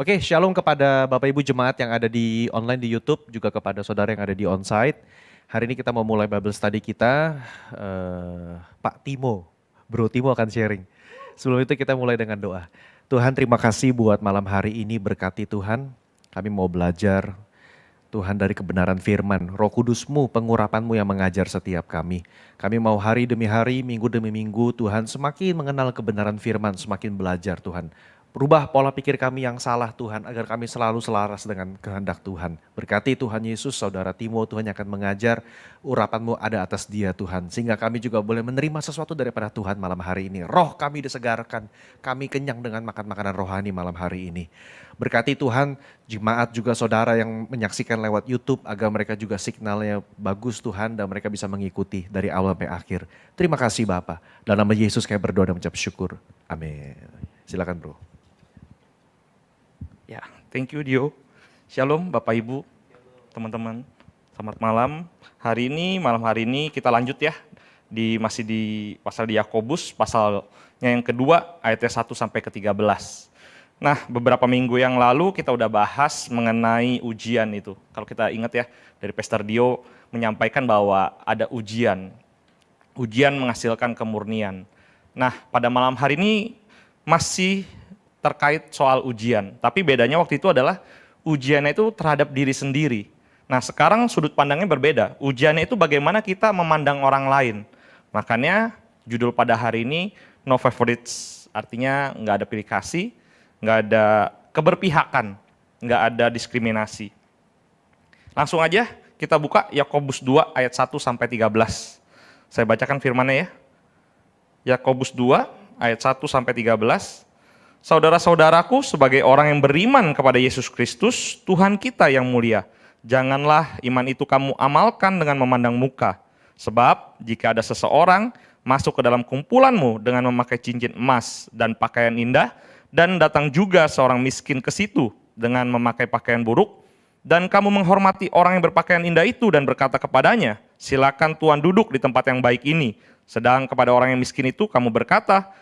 Oke, shalom kepada Bapak Ibu Jemaat yang ada di online di YouTube, juga kepada saudara yang ada di onsite. Hari ini kita mau mulai Bible Study kita, Pak Timo, Bro Timo akan sharing. Sebelum itu kita mulai dengan doa. Tuhan, terima kasih buat malam hari ini, berkati Tuhan. Kami mau belajar Tuhan dari kebenaran firman, Roh Kudus-Mu, pengurapan-Mu yang mengajar setiap kami. Kami mau hari demi hari, minggu demi minggu, Tuhan semakin mengenal kebenaran firman, semakin belajar Tuhan. Rubah pola pikir kami yang salah Tuhan, agar kami selalu selaras dengan kehendak Tuhan. Berkati Tuhan Yesus, saudara Timo, Tuhan yang akan mengajar, urapan-Mu ada atas dia Tuhan. Sehingga kami juga boleh menerima sesuatu daripada Tuhan malam hari ini. Roh kami disegarkan, kami kenyang dengan makan makanan rohani malam hari ini. Berkati Tuhan, jemaat juga saudara yang menyaksikan lewat YouTube, agar mereka juga signalnya bagus Tuhan, dan mereka bisa mengikuti dari awal sampai akhir. Terima kasih Bapa. Dalam nama Yesus kami berdoa dan mengucap syukur. Amin. Silakan Bro. Ya, thank you Dio. Shalom Bapak Ibu, teman-teman. Selamat malam. Malam hari ini kita lanjut ya. Masih di pasal di Yakobus, pasalnya yang kedua, ayatnya 1 sampai ke 13. Nah, beberapa minggu yang lalu kita udah bahas mengenai ujian itu. Kalau kita ingat ya, dari Pastor Dio menyampaikan bahwa ada ujian. Ujian menghasilkan kemurnian. Nah, pada malam hari ini masih terkait soal ujian. Tapi bedanya waktu itu adalah ujiannya itu terhadap diri sendiri. Nah, sekarang sudut pandangnya berbeda. Ujiannya itu bagaimana kita memandang orang lain. Makanya judul pada hari ini no favorites, artinya nggak ada pilih kasih, nggak ada keberpihakan, nggak ada diskriminasi. Langsung aja kita buka Yakobus 2 ayat 1 sampai 13. Saya bacakan firman-nya ya. Yakobus 2 ayat 1 sampai 13. Saudara-saudaraku, sebagai orang yang beriman kepada Yesus Kristus, Tuhan kita yang mulia, janganlah iman itu kamu amalkan dengan memandang muka. Sebab jika ada seseorang masuk ke dalam kumpulanmu dengan memakai cincin emas dan pakaian indah, dan datang juga seorang miskin ke situ dengan memakai pakaian buruk, dan kamu menghormati orang yang berpakaian indah itu dan berkata kepadanya, silakan Tuhan duduk di tempat yang baik ini. Sedang kepada orang yang miskin itu kamu berkata,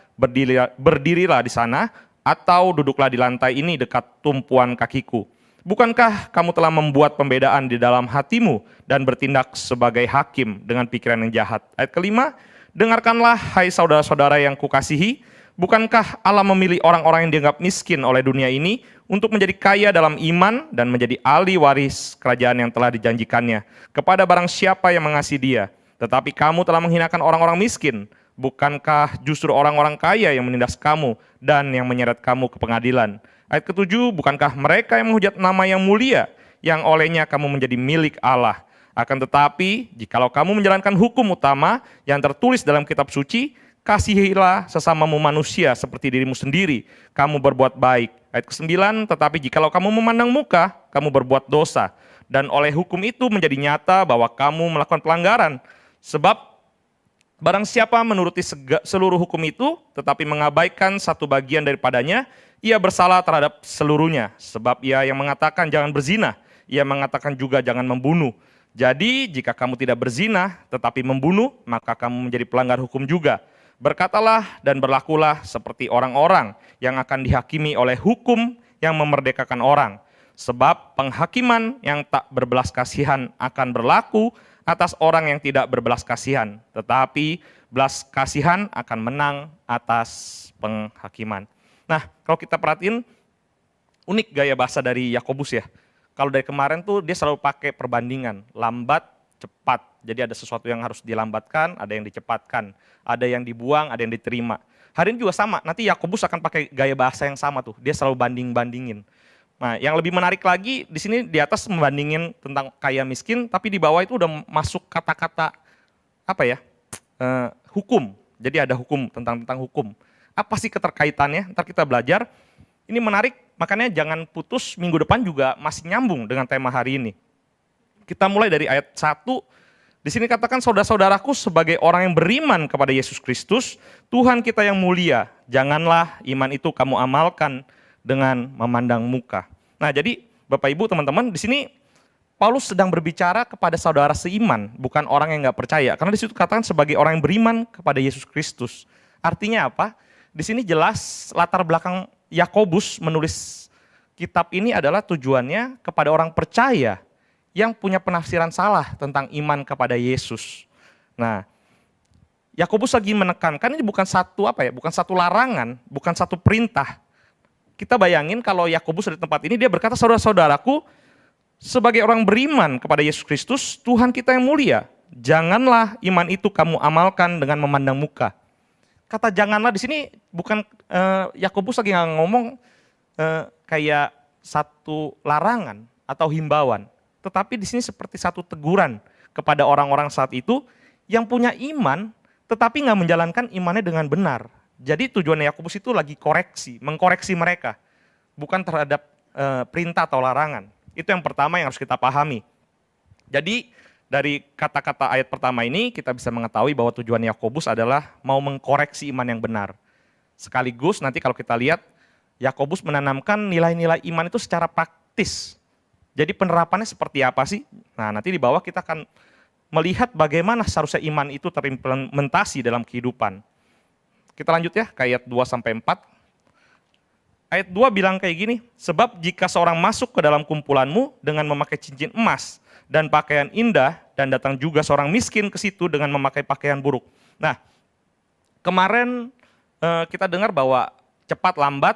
berdirilah di sana, atau duduklah di lantai ini dekat tumpuan kakiku. Bukankah kamu telah membuat pembedaan di dalam hatimu dan bertindak sebagai hakim dengan pikiran yang jahat? Ayat kelima, dengarkanlah hai saudara-saudara yang kukasihi, bukankah Allah memilih orang-orang yang dianggap miskin oleh dunia ini untuk menjadi kaya dalam iman dan menjadi ahli waris kerajaan yang telah dijanjikannya kepada barang siapa yang mengasihi dia. Tetapi kamu telah menghinakan orang-orang miskin. Bukankah justru orang-orang kaya yang menindas kamu dan yang menyeret kamu ke pengadilan? Ayat ketujuh, bukankah mereka yang menghujat nama yang mulia, yang olehnya kamu menjadi milik Allah? Akan tetapi, jikalau kamu menjalankan hukum utama yang tertulis dalam kitab suci, kasihilah sesamamu manusia seperti dirimu sendiri, kamu berbuat baik. Ayat ke-9, tetapi jikalau kamu memandang muka, kamu berbuat dosa. Dan oleh hukum itu menjadi nyata bahwa kamu melakukan pelanggaran. Sebab barang siapa menuruti seluruh hukum itu, tetapi mengabaikan satu bagian daripadanya, ia bersalah terhadap seluruhnya. Sebab ia yang mengatakan jangan berzina, ia mengatakan juga jangan membunuh. Jadi jika kamu tidak berzina, tetapi membunuh, maka kamu menjadi pelanggar hukum juga. Berkatalah dan berlakulah seperti orang-orang yang akan dihakimi oleh hukum yang memerdekakan orang. Sebab penghakiman yang tak berbelas kasihan akan berlaku atas orang yang tidak berbelas kasihan, tetapi belas kasihan akan menang atas penghakiman. Nah, kalau kita perhatiin, unik gaya bahasa dari Yakobus ya. Kalau dari kemarin tuh dia selalu pakai perbandingan, lambat, cepat. Jadi ada sesuatu yang harus dilambatkan, ada yang dicepatkan, ada yang dibuang, ada yang diterima. Hari ini juga sama, nanti Yakobus akan pakai gaya bahasa yang sama tuh, dia selalu banding-bandingin. Nah, yang lebih menarik lagi di sini di atas membandingin tentang kaya miskin, tapi di bawah itu udah masuk kata-kata hukum. Jadi ada hukum tentang hukum. Apa sih keterkaitannya? Ntar kita belajar. Ini menarik, makanya jangan putus, minggu depan juga masih nyambung dengan tema hari ini. Kita mulai dari ayat 1. Di sini katakan saudara-saudaraku sebagai orang yang beriman kepada Yesus Kristus, Tuhan kita yang mulia, janganlah iman itu kamu amalkan dengan memandang muka. Nah, jadi Bapak Ibu, teman-teman, di sini Paulus sedang berbicara kepada saudara seiman, bukan orang yang nggak percaya. Karena di situ katakan sebagai orang yang beriman kepada Yesus Kristus. Artinya apa? Di sini jelas latar belakang Yakobus menulis kitab ini adalah tujuannya kepada orang percaya yang punya penafsiran salah tentang iman kepada Yesus. Nah, Yakobus lagi menekankan ini bukan satu bukan satu larangan, bukan satu perintah. Kita bayangin kalau Yakobus ada di tempat ini, dia berkata, saudara-saudaraku, sebagai orang beriman kepada Yesus Kristus, Tuhan kita yang mulia, janganlah iman itu kamu amalkan dengan memandang muka. Kata janganlah di sini bukan Yakobus lagi nggak ngomong kayak satu larangan atau himbauan, tetapi di sini seperti satu teguran kepada orang-orang saat itu yang punya iman, tetapi nggak menjalankan imannya dengan benar. Jadi tujuan Yakobus itu lagi mengkoreksi mereka, bukan terhadap perintah atau larangan. Itu yang pertama yang harus kita pahami. Jadi dari kata-kata ayat pertama ini kita bisa mengetahui bahwa tujuan Yakobus adalah mau mengkoreksi iman yang benar. Sekaligus nanti kalau kita lihat, Yakobus menanamkan nilai-nilai iman itu secara praktis. Jadi penerapannya seperti apa sih? Nah, nanti di bawah kita akan melihat bagaimana seharusnya iman itu terimplementasi dalam kehidupan. Kita lanjut ya ke ayat 2-4. Ayat 2 bilang kayak gini, sebab jika seorang masuk ke dalam kumpulanmu dengan memakai cincin emas dan pakaian indah, dan datang juga seorang miskin ke situ dengan memakai pakaian buruk. Nah, kemarin kita dengar bahwa cepat lambat,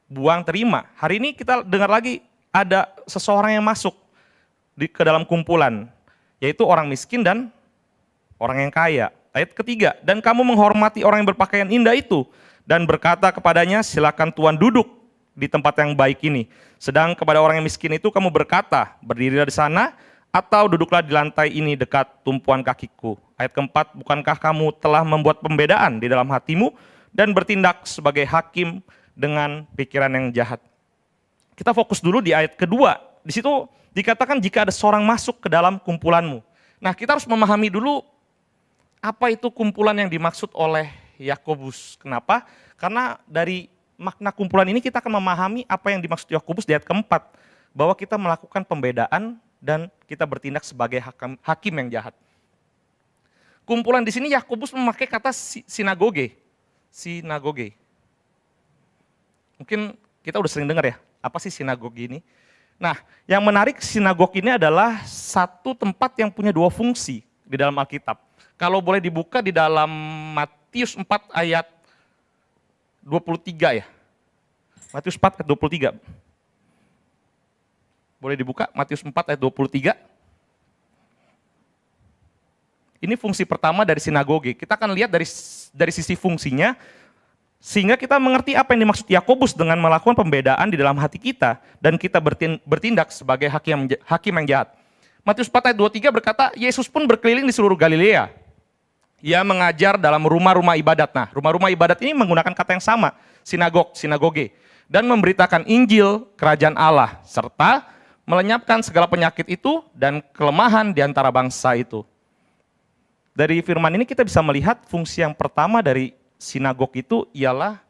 buang terima. Hari ini kita dengar lagi ada seseorang yang masuk ke dalam kumpulan, yaitu orang miskin dan orang yang kaya. Ayat ketiga, dan kamu menghormati orang yang berpakaian indah itu, dan berkata kepadanya, silakan Tuan duduk di tempat yang baik ini. Sedang kepada orang yang miskin itu kamu berkata, berdirilah di sana, atau duduklah di lantai ini dekat tumpuan kakiku. Ayat keempat, bukankah kamu telah membuat pembedaan di dalam hatimu, dan bertindak sebagai hakim dengan pikiran yang jahat. Kita fokus dulu di ayat kedua. Di situ dikatakan jika ada seorang masuk ke dalam kumpulanmu. Nah, kita harus memahami dulu apa itu kumpulan yang dimaksud oleh Yakobus. Kenapa? Karena dari makna kumpulan ini kita akan memahami apa yang dimaksud Yakobus di ayat keempat. Bahwa kita melakukan pembedaan dan kita bertindak sebagai hakim yang jahat. Kumpulan di sini Yakobus memakai kata sinagoge. Sinagoge. Mungkin kita udah sering dengar ya, apa sih sinagoge ini? Nah, yang menarik sinagoge ini adalah satu tempat yang punya dua fungsi di dalam Alkitab. Kalau boleh dibuka di dalam Matius 4 ayat 23 ya. Matius 4 ayat 23. Boleh dibuka Matius 4 ayat 23. Ini fungsi pertama dari sinagoge. Kita akan lihat dari sisi fungsinya, sehingga kita mengerti apa yang dimaksud Yakobus dengan melakukan pembedaan di dalam hati kita, dan kita bertindak sebagai hakim yang jahat. Matius 4 ayat 23 berkata, Yesus pun berkeliling di seluruh Galilea. Ia mengajar dalam rumah-rumah ibadat. Nah, rumah-rumah ibadat ini menggunakan kata yang sama, sinagoge. Dan memberitakan Injil kerajaan Allah, serta melenyapkan segala penyakit itu dan kelemahan di antara bangsa itu. Dari firman ini kita bisa melihat fungsi yang pertama dari sinagog itu ialah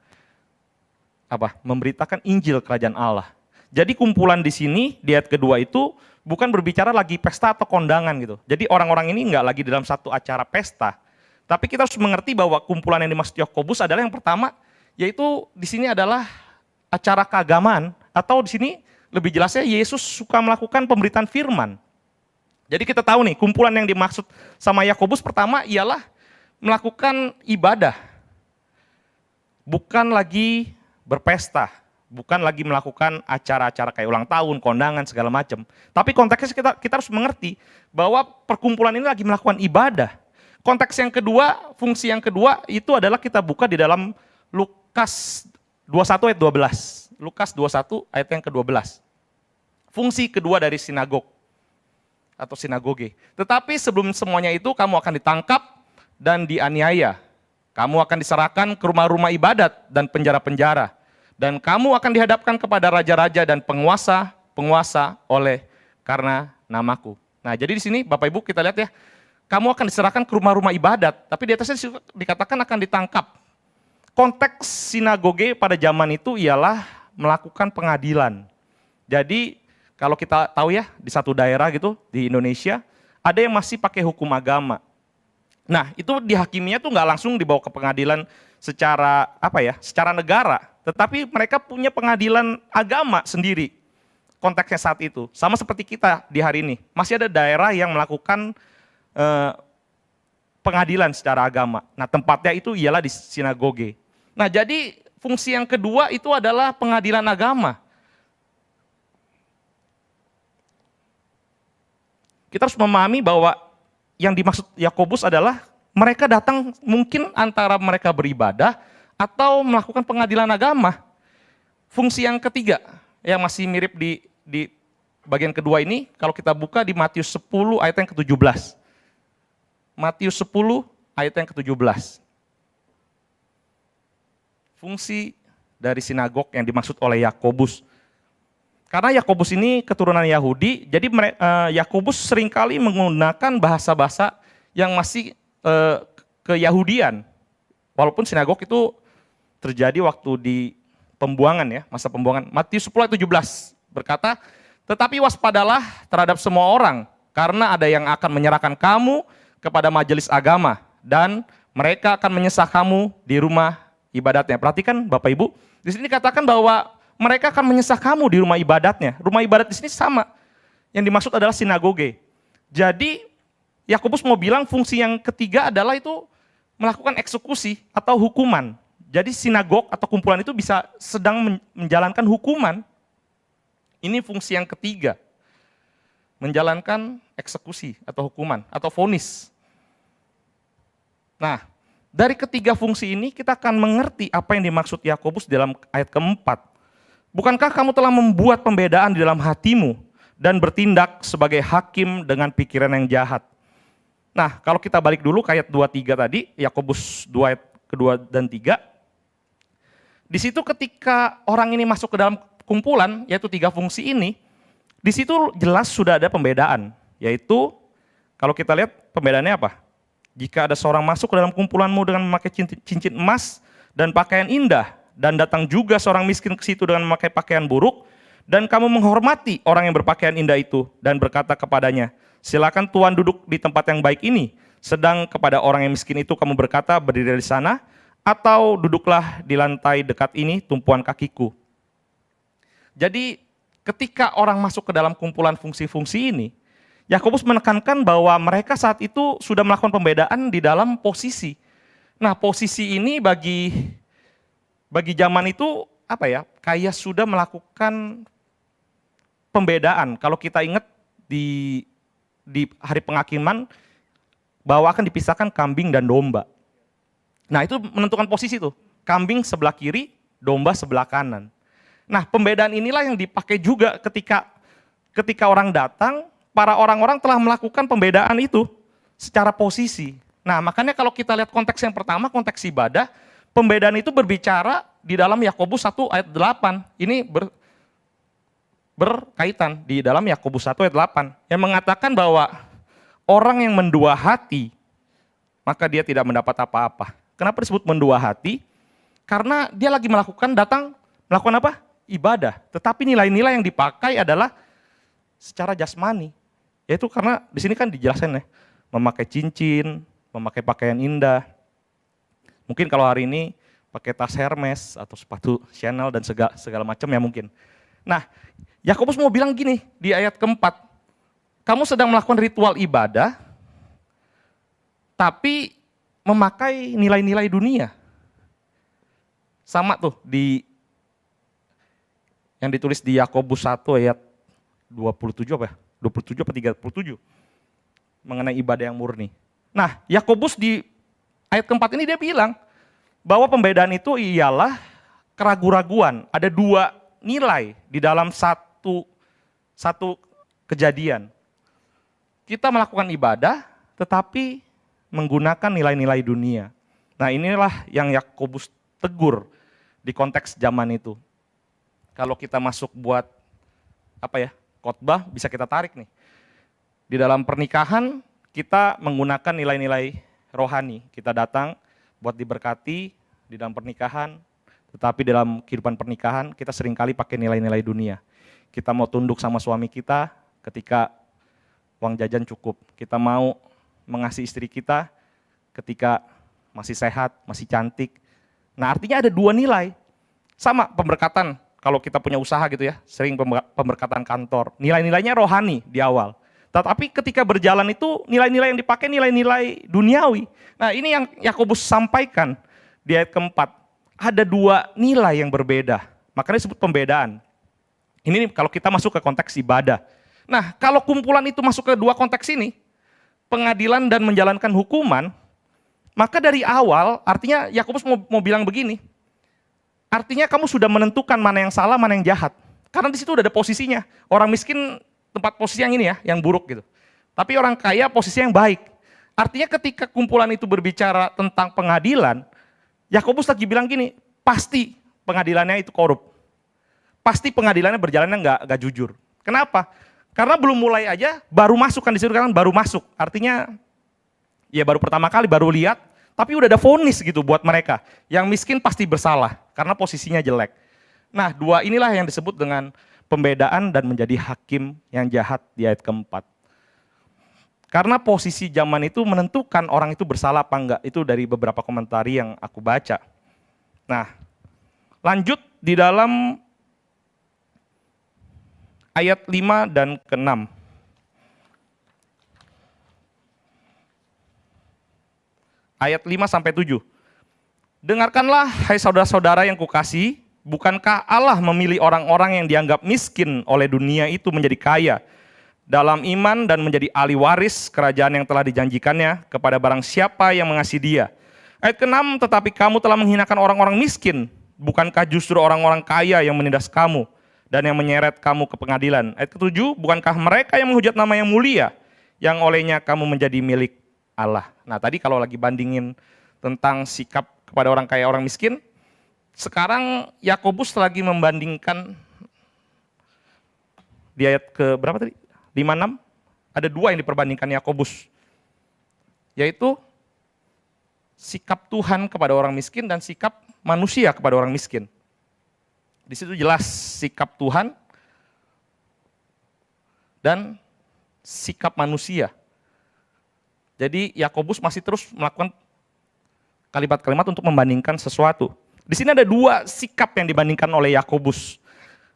memberitakan Injil kerajaan Allah. Jadi kumpulan di sini di ayat kedua itu bukan berbicara lagi pesta atau kondangan gitu. Jadi orang-orang ini nggak lagi dalam satu acara pesta. Tapi kita harus mengerti bahwa kumpulan yang dimaksud Yakobus adalah yang pertama, yaitu di sini adalah acara keagamaan, atau di sini lebih jelasnya Yesus suka melakukan pemberitaan firman. Jadi kita tahu nih, kumpulan yang dimaksud sama Yakobus pertama ialah melakukan ibadah. Bukan lagi berpesta, bukan lagi melakukan acara-acara kayak ulang tahun, kondangan, segala macam. Tapi konteksnya kita harus mengerti bahwa perkumpulan ini lagi melakukan ibadah. Konteks yang kedua, fungsi yang kedua itu adalah kita buka di dalam Lukas 21 ayat 12. Lukas 21 ayat yang ke-12. Fungsi kedua dari sinagog atau sinagoge. Tetapi sebelum semuanya itu kamu akan ditangkap dan dianiaya. Kamu akan diserahkan ke rumah-rumah ibadat dan penjara-penjara. Dan kamu akan dihadapkan kepada raja-raja dan penguasa oleh karena namaku. Nah, jadi di sini Bapak Ibu kita lihat ya, kamu akan diserahkan ke rumah-rumah ibadat, tapi di atasnya dikatakan akan ditangkap. Konteks sinagoge pada zaman itu ialah melakukan pengadilan. Jadi kalau kita tahu ya, di satu daerah gitu di Indonesia, ada yang masih pakai hukum agama. Nah, itu dihakiminya tuh nggak langsung dibawa ke pengadilan secara apa ya, secara negara, tetapi mereka punya pengadilan agama sendiri. Konteksnya saat itu sama seperti kita di hari ini, masih ada daerah yang melakukan pengadilan secara agama. Nah, tempatnya itu ialah di sinagoge. Nah, jadi fungsi yang kedua itu adalah pengadilan agama. Kita harus memahami bahwa yang dimaksud Yakobus adalah mereka datang mungkin antara mereka beribadah atau melakukan pengadilan agama. Fungsi yang ketiga yang masih mirip di bagian kedua ini, kalau kita buka di Matius 10 ayat yang ke-17. Matius 10 ayat yang ke-17. Fungsi dari sinagog yang dimaksud oleh Yakobus. Karena Yakobus ini keturunan Yahudi, jadi Yakobus seringkali menggunakan bahasa-bahasa yang masih keyahudian. Walaupun sinagog itu terjadi waktu di pembuangan ya, masa pembuangan. Matius 10 ayat 17 berkata, "Tetapi waspadalah terhadap semua orang, karena ada yang akan menyerahkan kamu kepada majelis agama, dan mereka akan menyesah kamu di rumah ibadatnya." Perhatikan Bapak Ibu, di sini dikatakan bahwa mereka akan menyesah kamu di rumah ibadatnya. Rumah ibadat di sini sama. Yang dimaksud adalah sinagoge. Jadi Yakobus mau bilang fungsi yang ketiga adalah itu melakukan eksekusi atau hukuman. Jadi sinagog atau kumpulan itu bisa sedang menjalankan hukuman. Ini fungsi yang ketiga. Menjalankan eksekusi atau hukuman atau vonis. Nah, dari ketiga fungsi ini kita akan mengerti apa yang dimaksud Yakobus dalam ayat keempat. Bukankah kamu telah membuat pembedaan di dalam hatimu dan bertindak sebagai hakim dengan pikiran yang jahat? Nah, kalau kita balik dulu ke ayat 2-3 tadi, Yakobus 2 ayat kedua dan 3. Di situ ketika orang ini masuk ke dalam kumpulan, yaitu tiga fungsi ini, di situ jelas sudah ada pembedaan, yaitu kalau kita lihat pembedaannya apa? Jika ada seorang masuk ke dalam kumpulanmu dengan memakai cincin emas dan pakaian indah, dan datang juga seorang miskin ke situ dengan memakai pakaian buruk, dan kamu menghormati orang yang berpakaian indah itu, dan berkata kepadanya, silakan Tuan duduk di tempat yang baik ini, sedang kepada orang yang miskin itu kamu berkata, berdiri di sana, atau duduklah di lantai dekat ini, tumpuan kakiku. Jadi ketika orang masuk ke dalam kumpulan fungsi-fungsi ini, Yakobus menekankan bahwa mereka saat itu sudah melakukan pembedaan di dalam posisi. Nah, posisi ini bagi zaman itu apa ya? Kayak sudah melakukan pembedaan. Kalau kita ingat di hari penghakiman bahwa akan dipisahkan kambing dan domba. Nah, itu menentukan posisi tuh. Kambing sebelah kiri, domba sebelah kanan. Nah, pembedaan inilah yang dipakai juga ketika orang datang, para orang-orang telah melakukan pembedaan itu secara posisi. Nah, makanya kalau kita lihat konteks yang pertama, konteks ibadah, pembedaan itu berbicara di dalam Yakobus 1 ayat 8. Ini berkaitan di dalam Yakobus 1 ayat 8 yang mengatakan bahwa orang yang mendua hati maka dia tidak mendapat apa-apa. Kenapa disebut mendua hati? Karena dia lagi melakukan apa? Ibadah. Tetapi nilai-nilai yang dipakai adalah secara jasmani. Yaitu karena di sini kan dijelaskan ya, memakai cincin, memakai pakaian indah. Mungkin kalau hari ini pakai tas Hermes atau sepatu Chanel dan segala macam ya mungkin. Nah, Yakobus mau bilang gini di ayat keempat, kamu sedang melakukan ritual ibadah, tapi memakai nilai-nilai dunia. Sama tuh yang ditulis di Yakobus 1 ayat 27 apa ya? 27 apa 37 mengenai ibadah yang murni. Nah, Yakobus di ayat keempat ini dia bilang bahwa pembedaan itu ialah keraguan-raguan. Ada dua nilai di dalam satu kejadian. Kita melakukan ibadah tetapi menggunakan nilai-nilai dunia. Nah, inilah yang Yakobus tegur di konteks zaman itu. Kalau kita masuk buat khotbah bisa kita tarik nih. Di dalam pernikahan kita menggunakan nilai-nilai rohani. Kita datang buat diberkati di dalam pernikahan, tetapi dalam kehidupan pernikahan kita seringkali pakai nilai-nilai dunia. Kita mau tunduk sama suami kita ketika uang jajan cukup. Kita mau mengasihi istri kita ketika masih sehat, masih cantik. Nah, artinya ada dua nilai. Sama pemberkatan, kalau kita punya usaha gitu ya, sering pemberkatan kantor. Nilai-nilainya rohani di awal. Tetapi ketika berjalan itu nilai-nilai yang dipakai nilai-nilai duniawi. Nah, ini yang Yakobus sampaikan di ayat keempat. Ada dua nilai yang berbeda. Makanya disebut pembedaan. Ini kalau kita masuk ke konteks ibadah. Nah, kalau kumpulan itu masuk ke dua konteks ini, pengadilan dan menjalankan hukuman, maka dari awal artinya Yakobus mau bilang begini. Artinya kamu sudah menentukan mana yang salah, mana yang jahat. Karena di situ udah ada posisinya. Orang miskin tempat posisi yang ini ya, yang buruk gitu. Tapi orang kaya posisi yang baik. Artinya ketika kumpulan itu berbicara tentang pengadilan, Yakobus lagi bilang gini, pasti pengadilannya itu korup. Pasti pengadilannya berjalannya nggak jujur. Kenapa? Karena belum mulai aja, baru masuk kan di situ kan baru masuk. Artinya ya baru pertama kali, baru lihat, tapi udah ada vonis gitu buat mereka. Yang miskin pasti bersalah karena posisinya jelek. Nah, dua inilah yang disebut dengan pembedaan dan menjadi hakim yang jahat di ayat keempat. Karena posisi zaman itu menentukan orang itu bersalah apa enggak. Itu dari beberapa komentari yang aku baca. Nah, lanjut di dalam ayat 5 dan ke-6. Ayat 5 sampai 7. Dengarkanlah hai saudara-saudara yang kukasihi, bukankah Allah memilih orang-orang yang dianggap miskin oleh dunia itu menjadi kaya dalam iman dan menjadi ahli waris kerajaan yang telah dijanjikannya kepada barang siapa yang mengasihi Dia. Ayat ke-6, tetapi kamu telah menghinakan orang-orang miskin, bukankah justru orang-orang kaya yang menindas kamu dan yang menyeret kamu ke pengadilan. Ayat ke-7, bukankah mereka yang menghujat nama yang mulia, yang olehnya kamu menjadi milik Allah. Nah tadi kalau lagi bandingin tentang sikap kepada orang kaya, orang miskin, sekarang Yakobus lagi membandingkan di ayat ke berapa tadi? 5-6, ada dua yang diperbandingkan Yakobus, yaitu sikap Tuhan kepada orang miskin dan sikap manusia kepada orang miskin. Di situ jelas sikap Tuhan dan sikap manusia. Jadi Yakobus masih terus melakukan kalimat-kalimat untuk membandingkan sesuatu. Di sini ada dua sikap yang dibandingkan oleh Yakobus.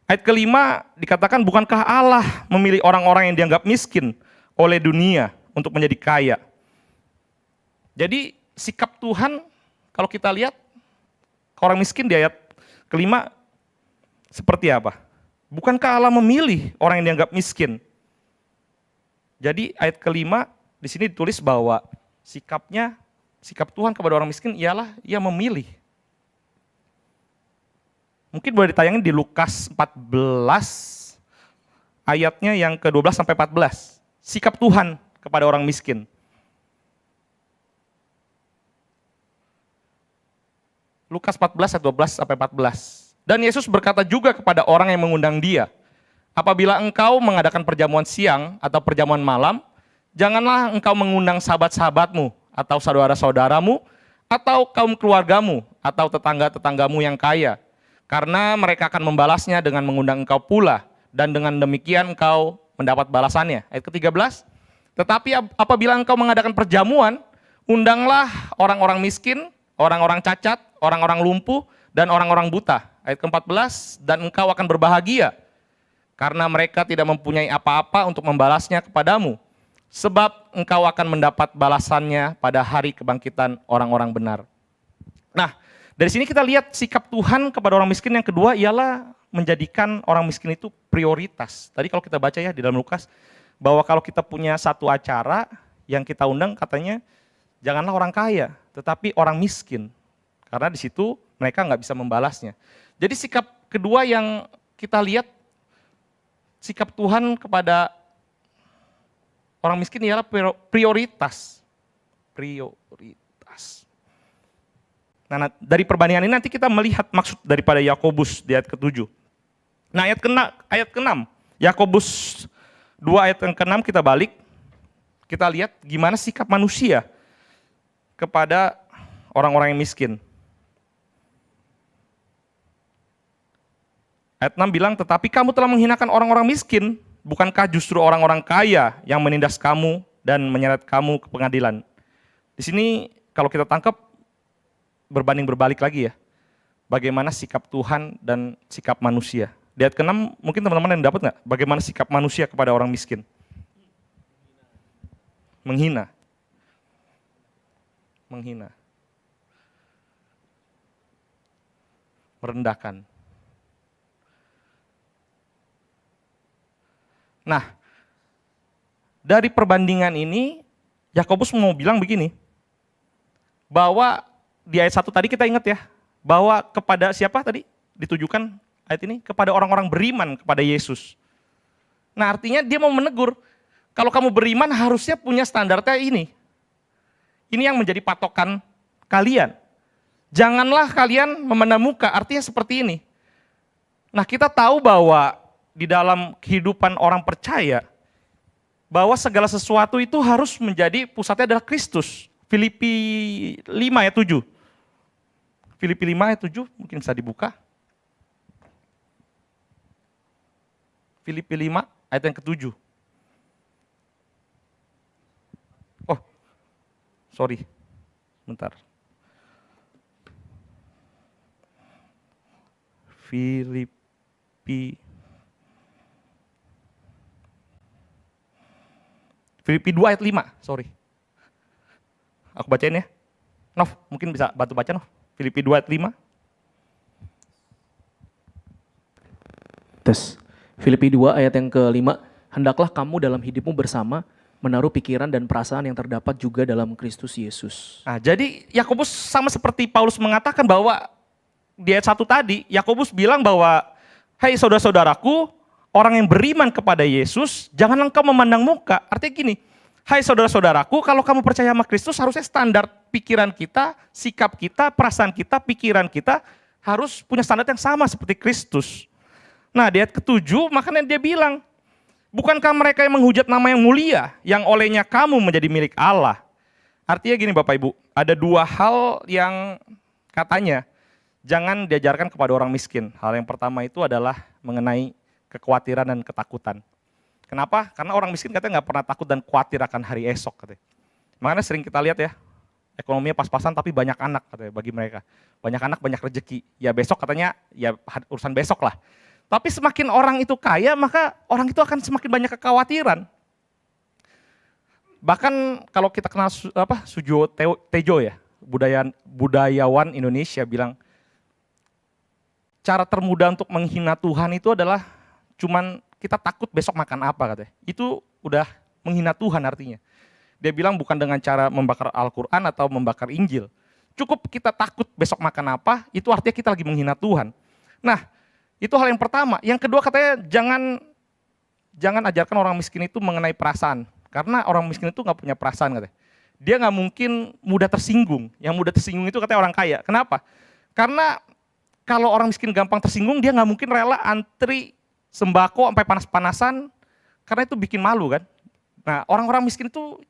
Ayat kelima dikatakan, bukankah Allah memilih orang-orang yang dianggap miskin oleh dunia untuk menjadi kaya. Jadi sikap Tuhan kalau kita lihat orang miskin di ayat kelima seperti apa? Bukankah Allah memilih orang yang dianggap miskin? Jadi ayat kelima di sini ditulis bahwa sikap Tuhan kepada orang miskin ialah Ia memilih. Mungkin boleh ditayangin di Lukas 14 ayatnya yang ke-12 sampai 14. Sikap Tuhan kepada orang miskin. Lukas 14 ayat 12 sampai 14. Dan Yesus berkata juga kepada orang yang mengundang Dia, apabila engkau mengadakan perjamuan siang atau perjamuan malam, janganlah engkau mengundang sahabat-sahabatmu atau saudara-saudaramu atau kaum keluargamu atau tetangga-tetanggamu yang kaya, karena mereka akan membalasnya dengan mengundang engkau pula, dan dengan demikian engkau mendapat balasannya. Ayat ke-13, tetapi apabila engkau mengadakan perjamuan, undanglah orang-orang miskin, orang-orang cacat, orang-orang lumpuh, dan orang-orang buta. Ayat ke-14, dan engkau akan berbahagia, karena mereka tidak mempunyai apa-apa untuk membalasnya kepadamu, sebab engkau akan mendapat balasannya pada hari kebangkitan orang-orang benar. Nah, dari sini kita lihat sikap Tuhan kepada orang miskin yang kedua ialah menjadikan orang miskin itu prioritas. Tadi kalau kita baca ya di dalam Lukas, bahwa kalau kita punya satu acara yang kita undang katanya, janganlah orang kaya, tetapi orang miskin. Karena di situ mereka nggak bisa membalasnya. Jadi sikap kedua yang kita lihat, sikap Tuhan kepada orang miskin ialah prioritas. Prioritas. Nah, dari perbandingan ini nanti kita melihat maksud daripada Yakobus di ayat ke-7. Nah, ayat ke-6, Yakobus 2 ayat yang ke-6 kita balik, kita lihat gimana sikap manusia kepada orang-orang yang miskin. Ayat 6 bilang, tetapi kamu telah menghinakan orang-orang miskin, bukankah justru orang-orang kaya yang menindas kamu dan menyeret kamu ke pengadilan. Di sini kalau kita tangkap berbanding berbalik lagi ya. Bagaimana sikap Tuhan dan sikap manusia. Di ayat ke-6 mungkin teman-teman yang dapat nggak? Bagaimana sikap manusia kepada orang miskin? Menghina. Menghina. Merendahkan. Nah, dari perbandingan ini, Yakobus mau bilang begini, bahwa di ayat 1 tadi kita ingat ya, bahwa kepada siapa tadi ditujukan ayat ini? Kepada orang-orang beriman kepada Yesus. Nah artinya dia mau menegur, kalau kamu beriman harusnya punya standarnya ini. Ini yang menjadi patokan kalian. Janganlah kalian memandang muka, artinya seperti ini. Nah kita tahu bahwa di dalam kehidupan orang percaya, bahwa segala sesuatu itu harus menjadi pusatnya adalah Kristus. Filipi 5 ayat 7. Filipi 5 ayat 7 mungkin bisa dibuka. Filipi 5 ayat yang ke-7. Oh, sorry, bentar. Filipi 2 ayat 5, sorry. Aku bacain ya. Nov, mungkin bisa bantu baca Nov. Filipi 2 ayat 5. Tes. Filipi 2 ayat yang ke-5, hendaklah kamu dalam hidupmu bersama menaruh pikiran dan perasaan yang terdapat juga dalam Kristus Yesus. Nah, jadi Yakobus sama seperti Paulus mengatakan bahwa di ayat 1 tadi, Yakobus bilang bahwa, hai saudara-saudaraku, orang yang beriman kepada Yesus, jangan engkau memandang muka. Artinya gini, hai saudara-saudaraku, kalau kamu percaya sama Kristus, harusnya standar pikiran kita, sikap kita, perasaan kita, pikiran kita, harus punya standar yang sama seperti Kristus. Nah di ayat ke-7, makanya dia bilang, bukankah mereka yang menghujat nama yang mulia, yang olehnya kamu menjadi milik Allah. Artinya gini Bapak Ibu, ada dua hal yang katanya, jangan diajarkan kepada orang miskin. Hal yang pertama itu adalah mengenai kekhawatiran dan ketakutan. Kenapa? Karena orang miskin katanya nggak pernah takut dan khawatir akan hari esok katanya. Makanya sering kita lihat ya, ekonominya pas-pasan tapi banyak anak katanya bagi mereka. Banyak anak, banyak rezeki. Ya besok katanya, ya urusan besok lah. Tapi semakin orang itu kaya, maka orang itu akan semakin banyak kekhawatiran. Bahkan kalau kita kenal Sujo Tejo ya, budayawan Indonesia bilang, cara termudah untuk menghina Tuhan itu adalah cuman kita takut besok makan apa katanya. Itu udah menghina Tuhan artinya. Dia bilang bukan dengan cara membakar Al-Quran atau membakar Injil. Cukup kita takut besok makan apa, itu artinya kita lagi menghina Tuhan. Nah, itu hal yang pertama. Yang kedua katanya jangan ajarkan orang miskin itu mengenai perasaan. Karena orang miskin itu nggak punya perasaan katanya. Dia nggak mungkin mudah tersinggung. Yang mudah tersinggung itu katanya orang kaya. Kenapa? Karena kalau orang miskin gampang tersinggung, dia nggak mungkin rela antri sembako sampai panas-panasan, karena itu bikin malu kan. Nah orang-orang miskin itu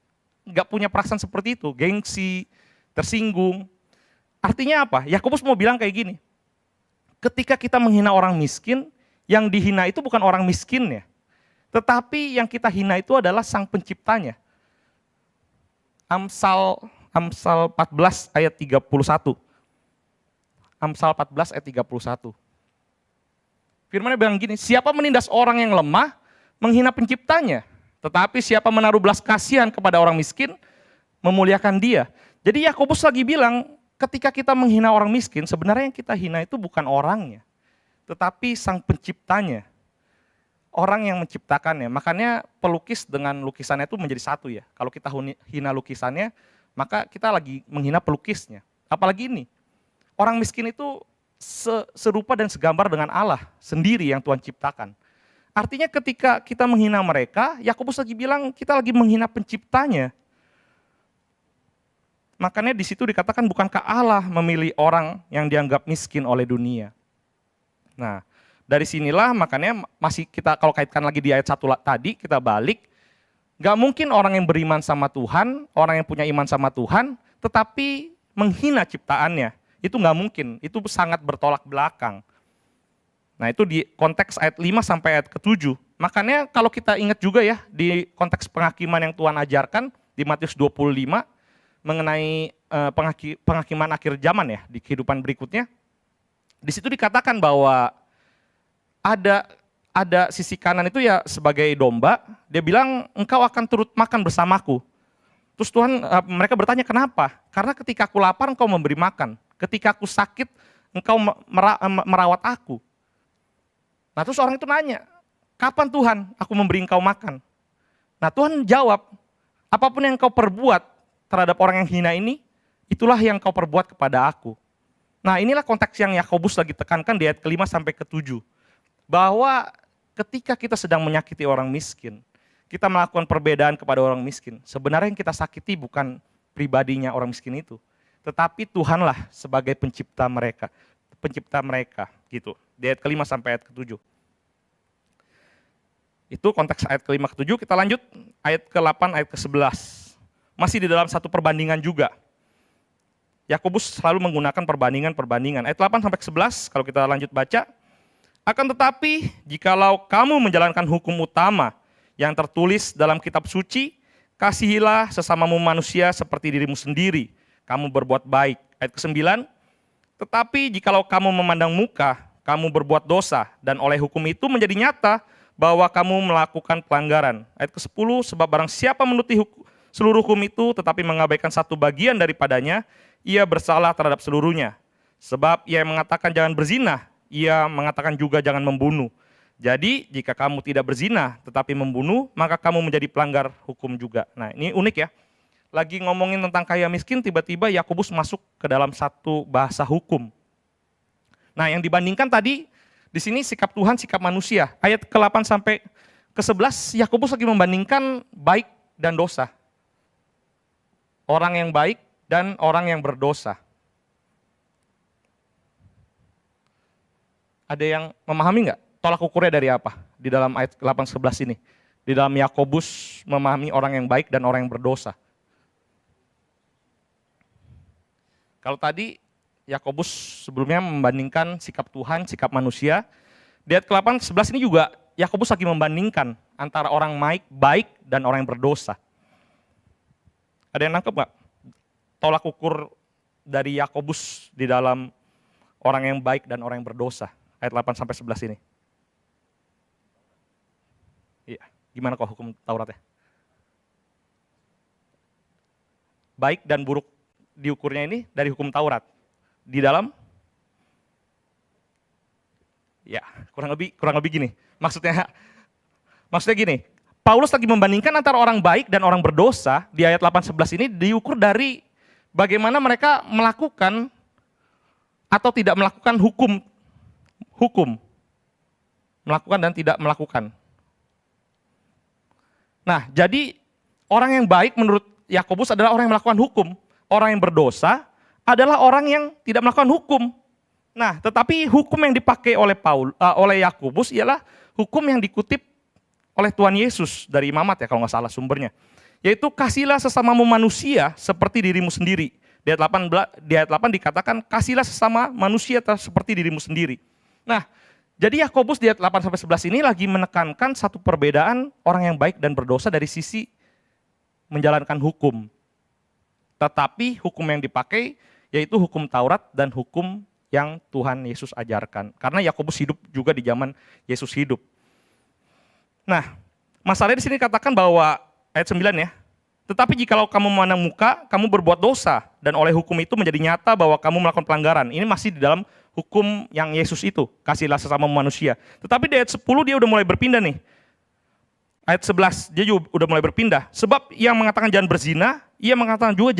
nggak punya perasaan seperti itu, gengsi, tersinggung. Artinya apa? Yakobus mau bilang kayak gini, ketika kita menghina orang miskin, yang dihina itu bukan orang miskinnya, tetapi yang kita hina itu adalah sang penciptanya. Amsal 14 ayat 31. Amsal 14 ayat 31. Firman-Nya bilang gini, siapa menindas orang yang lemah, menghina penciptanya. Tetapi siapa menaruh belas kasihan kepada orang miskin, memuliakan dia. Jadi Yakobus lagi bilang, ketika kita menghina orang miskin, sebenarnya yang kita hina itu bukan orangnya, tetapi sang penciptanya. Orang yang menciptakannya. Makanya pelukis dengan lukisannya itu menjadi satu ya. Kalau kita hina lukisannya, maka kita lagi menghina pelukisnya. Apalagi ini, orang miskin itu serupa dan segambar dengan Allah sendiri yang Tuhan ciptakan. Artinya ketika kita menghina mereka, Yakobus lagi bilang kita lagi menghina penciptanya. Makanya di situ dikatakan bukankah Allah memilih orang yang dianggap miskin oleh dunia. Nah, dari sinilah makanya masih kita kalau kaitkan lagi di ayat 1 tadi, kita balik, gak mungkin orang yang beriman sama Tuhan, orang yang punya iman sama Tuhan, tetapi menghina ciptaannya. Itu nggak mungkin, itu sangat bertolak belakang. Nah itu di konteks ayat 5 sampai ayat ke-7. Makanya kalau kita ingat juga ya, di konteks penghakiman yang Tuhan ajarkan, di Matius 25, mengenai penghakiman akhir zaman ya di kehidupan berikutnya. Di situ dikatakan bahwa ada sisi kanan itu ya sebagai domba, dia bilang engkau akan turut makan bersamaku. Terus mereka bertanya kenapa? Karena ketika aku lapar engkau memberi makan, ketika aku sakit engkau merawat aku. Nah terus orang itu nanya, kapan Tuhan aku memberi engkau makan? Nah Tuhan jawab, apapun yang engkau perbuat terhadap orang yang hina ini, itulah yang engkau perbuat kepada aku. Nah inilah konteks yang Yakobus lagi tekankan di ayat ke-5 sampai ke-7. Bahwa ketika kita sedang menyakiti orang miskin, kita melakukan perbedaan kepada orang miskin, sebenarnya yang kita sakiti bukan pribadinya orang miskin itu, tetapi Tuhanlah sebagai pencipta mereka gitu. Di ayat ke-5 sampai ayat ke-7. Itu konteks ayat ke-5 ke-7, kita lanjut ayat ke-8, ayat ke-11. Masih di dalam satu perbandingan juga. Yakobus selalu menggunakan perbandingan. Ayat 8 sampai 11 kalau kita lanjut baca. Akan tetapi jikalau kamu menjalankan hukum utama yang tertulis dalam kitab suci, kasihilah sesamamu manusia seperti dirimu sendiri. Kamu berbuat baik. Ayat ke-9. Tetapi jikalau kamu memandang muka, kamu berbuat dosa dan oleh hukum itu menjadi nyata bahwa kamu melakukan pelanggaran. Ayat ke-10, sebab barang siapa menuruti seluruh hukum itu tetapi mengabaikan satu bagian daripadanya, ia bersalah terhadap seluruhnya. Sebab ia mengatakan jangan berzina, ia mengatakan juga jangan membunuh. Jadi jika kamu tidak berzina tetapi membunuh, maka kamu menjadi pelanggar hukum juga. Nah ini unik ya. Lagi ngomongin tentang kaya miskin, tiba-tiba Yakobus masuk ke dalam satu bahasa hukum. Nah yang dibandingkan tadi, di sini sikap Tuhan, sikap manusia. Ayat ke-8 sampai ke-11, Yakobus lagi membandingkan baik dan dosa. Orang yang baik dan orang yang berdosa. Ada yang memahami nggak tolak ukurnya dari apa di dalam ayat 8-11 ini? Di dalam Yakobus memahami orang yang baik dan orang yang berdosa. Kalau tadi Yakobus sebelumnya membandingkan sikap Tuhan, sikap manusia. Di ayat ke-8-11 ini juga Yakobus lagi membandingkan antara orang baik dan orang yang berdosa. Ada yang nangkep nggak? Tolak ukur dari Yakobus di dalam orang yang baik dan orang yang berdosa. Ayat 8-11 ini. Iya, gimana kok hukum Tauratnya? Baik dan buruk diukurnya ini dari hukum Taurat. Di dalam ya, kurang lebih gini. Maksudnya gini, Paulus lagi membandingkan antara orang baik dan orang berdosa di ayat 8-11 ini diukur dari bagaimana mereka melakukan atau tidak melakukan hukum. Melakukan dan tidak melakukan. Nah, jadi orang yang baik menurut Yakobus adalah orang yang melakukan hukum. Orang yang berdosa adalah orang yang tidak melakukan hukum. Nah, tetapi hukum yang dipakai oleh Yakobus ialah hukum yang dikutip oleh Tuhan Yesus dari Imamat ya kalau nggak salah sumbernya. Yaitu kasihlah sesamamu manusia seperti dirimu sendiri. Di ayat 8 dikatakan kasihlah sesama manusia seperti dirimu sendiri. Nah, jadi Yakobus di ayat 8-11 ini lagi menekankan satu perbedaan orang yang baik dan berdosa dari sisi menjalankan hukum. Tetapi hukum yang dipakai yaitu hukum Taurat dan hukum yang Tuhan Yesus ajarkan. Karena Yakobus hidup juga di zaman Yesus hidup. Nah, masalahnya di sini katakan bahwa ayat 9 ya. Tetapi jikalau kamu memandang muka, kamu berbuat dosa dan oleh hukum itu menjadi nyata bahwa kamu melakukan pelanggaran. Ini masih di dalam hukum yang Yesus itu, kasihlah sesama manusia. Tetapi di ayat 10 dia udah mulai berpindah nih. Ayat 11 dia juga udah mulai berpindah. Sebab yang mengatakan jangan berzina, ia mengatakan juga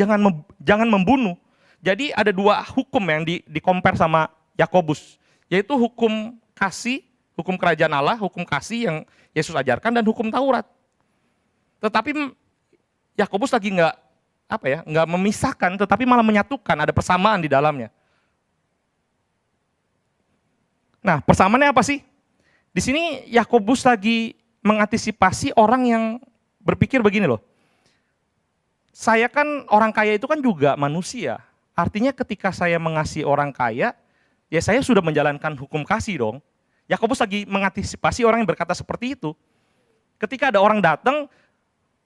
jangan membunuh. Jadi ada dua hukum yang di-compare sama Yakobus, yaitu hukum kasih, hukum kerajaan Allah, hukum kasih yang Yesus ajarkan dan hukum Taurat. Tetapi Yakobus lagi nggak memisahkan, tetapi malah menyatukan, ada persamaan di dalamnya. Nah, persamaannya apa sih? Di sini Yakobus lagi mengantisipasi orang yang berpikir begini loh. Saya kan orang kaya itu kan juga manusia. Artinya ketika saya mengasihi orang kaya, ya saya sudah menjalankan hukum kasih dong. Yakobus lagi mengantisipasi orang yang berkata seperti itu. Ketika ada orang datang,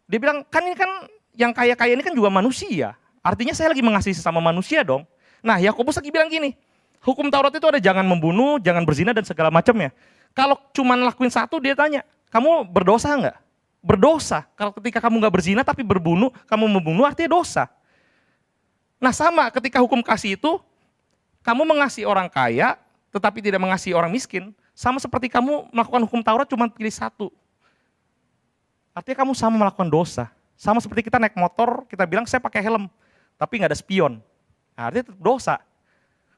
dia bilang, kan ini kan yang kaya-kaya ini kan juga manusia. Artinya saya lagi mengasihi sesama manusia dong. Nah, Yakobus lagi bilang gini, hukum Taurat itu ada jangan membunuh, jangan berzina dan segala macamnya. Kalau cuman lakuin satu, dia tanya, kamu berdosa nggak? Berdosa. Kalau ketika kamu nggak berzina tapi berbunuh, kamu membunuh artinya dosa. Nah sama ketika hukum kasih itu, kamu mengasihi orang kaya tetapi tidak mengasihi orang miskin. Sama seperti kamu melakukan hukum Taurat cuma pilih satu. Artinya kamu sama melakukan dosa. Sama seperti kita naik motor, kita bilang saya pakai helm, tapi nggak ada spion. Nah, artinya tetap dosa.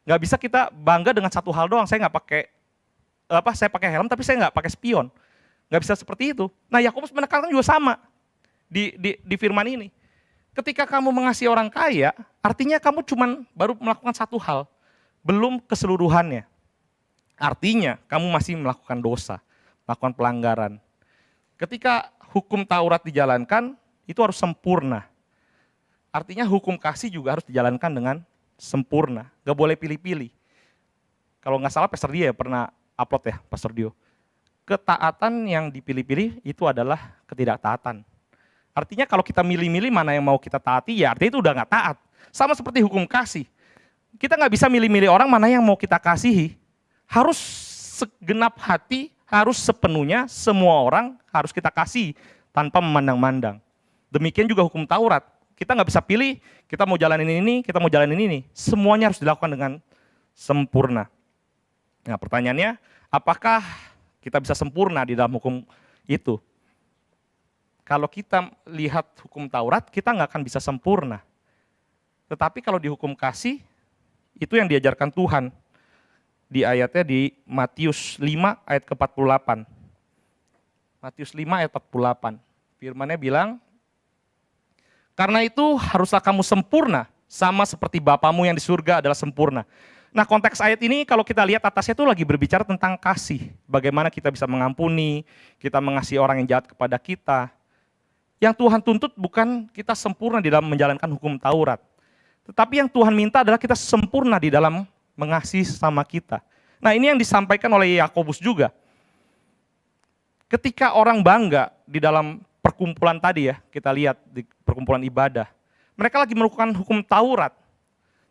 Nggak bisa kita bangga dengan satu hal doang, saya pakai helm tapi saya nggak pakai spion. Nggak bisa seperti itu. Nah Yakobus menekankan juga sama di firman ini. Ketika kamu mengasihi orang kaya, artinya kamu cuma baru melakukan satu hal, belum keseluruhannya. Artinya kamu masih melakukan dosa, melakukan pelanggaran. Ketika hukum Taurat dijalankan, itu harus sempurna. Artinya hukum kasih juga harus dijalankan dengan sempurna, nggak boleh pilih-pilih. Kalau nggak salah Pastor Dia pernah upload ya, Pastor Dio. Ketaatan yang dipilih-pilih itu adalah ketidaktaatan. Artinya kalau kita milih-milih mana yang mau kita taati, ya artinya itu udah nggak taat. Sama seperti hukum kasih. Kita nggak bisa milih-milih orang mana yang mau kita kasihi. Harus segenap hati, harus sepenuhnya, semua orang harus kita kasih tanpa memandang-mandang. Demikian juga hukum Taurat. Kita nggak bisa pilih, kita mau jalanin ini, kita mau jalanin ini. Semuanya harus dilakukan dengan sempurna. Nah pertanyaannya, apakah kita bisa sempurna di dalam hukum itu? Kalau kita lihat hukum Taurat, kita nggak akan bisa sempurna. Tetapi kalau di hukum kasih, itu yang diajarkan Tuhan. Di ayatnya di Matius 5 ayat ke-48. Matius 5 ayat 48. Firman-Nya bilang, karena itu haruslah kamu sempurna, sama seperti Bapamu yang di surga adalah sempurna. Nah konteks ayat ini kalau kita lihat atasnya itu lagi berbicara tentang kasih. Bagaimana kita bisa mengampuni, kita mengasihi orang yang jahat kepada kita. Yang Tuhan tuntut bukan kita sempurna di dalam menjalankan hukum Taurat. Tetapi yang Tuhan minta adalah kita sempurna di dalam mengasihi sesama kita. Nah ini yang disampaikan oleh Yakobus juga. Ketika orang bangga di dalam perkumpulan tadi ya, kita lihat di perkumpulan ibadah. Mereka lagi melakukan hukum Taurat.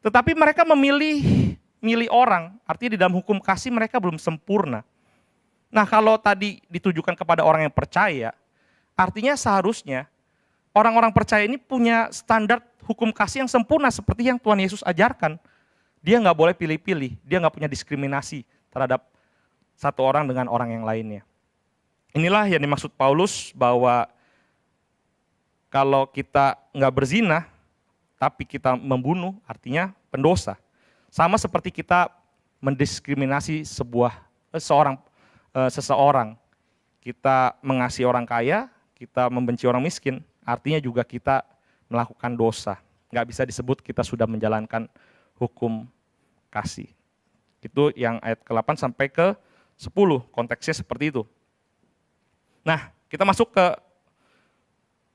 Tetapi mereka memilih orang, artinya di dalam hukum kasih mereka belum sempurna. Nah kalau tadi ditujukan kepada orang yang percaya, artinya seharusnya orang-orang percaya ini punya standar hukum kasih yang sempurna seperti yang Tuhan Yesus ajarkan. Dia nggak boleh pilih-pilih, dia nggak punya diskriminasi terhadap satu orang dengan orang yang lainnya. Inilah yang dimaksud Paulus bahwa kalau kita nggak berzina, tapi kita membunuh, artinya pendosa. Sama seperti kita mendiskriminasi seseorang. Kita mengasihi orang kaya, kita membenci orang miskin, artinya juga kita melakukan dosa. Nggak bisa disebut kita sudah menjalankan hukum kasih. Itu yang ayat ke-8 sampai ke-10, konteksnya seperti itu. Nah, kita masuk ke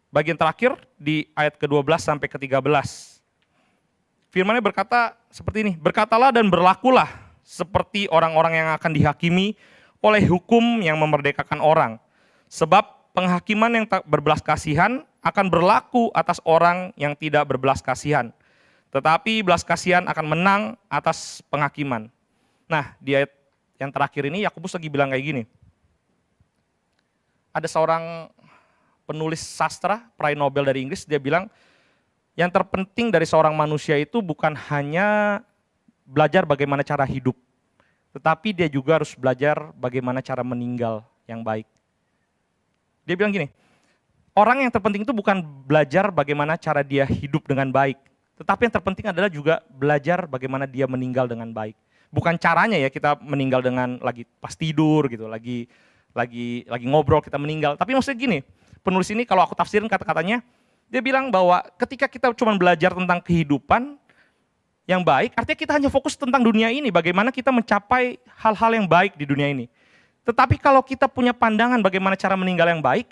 bagian terakhir di ayat ke-12 sampai ke-13. Firman-Nya berkata seperti ini, berkatalah dan berlakulah seperti orang-orang yang akan dihakimi oleh hukum yang memerdekakan orang. Sebab penghakiman yang tak berbelas kasihan akan berlaku atas orang yang tidak berbelas kasihan. Tetapi belas kasihan akan menang atas penghakiman. Nah di ayat yang terakhir ini Yakobus lagi bilang kayak gini. Ada seorang penulis sastra, peraih Nobel dari Inggris, dia bilang, yang terpenting dari seorang manusia itu bukan hanya belajar bagaimana cara hidup, tetapi dia juga harus belajar bagaimana cara meninggal yang baik. Dia bilang gini, orang yang terpenting itu bukan belajar bagaimana cara dia hidup dengan baik, tetapi yang terpenting adalah juga belajar bagaimana dia meninggal dengan baik. Bukan caranya ya kita meninggal dengan lagi pas tidur gitu, lagi ngobrol kita meninggal. Tapi maksudnya gini, penulis ini kalau aku tafsirin kata-katanya, dia bilang bahwa ketika kita cuma belajar tentang kehidupan yang baik, artinya kita hanya fokus tentang dunia ini, bagaimana kita mencapai hal-hal yang baik di dunia ini. Tetapi kalau kita punya pandangan bagaimana cara meninggal yang baik,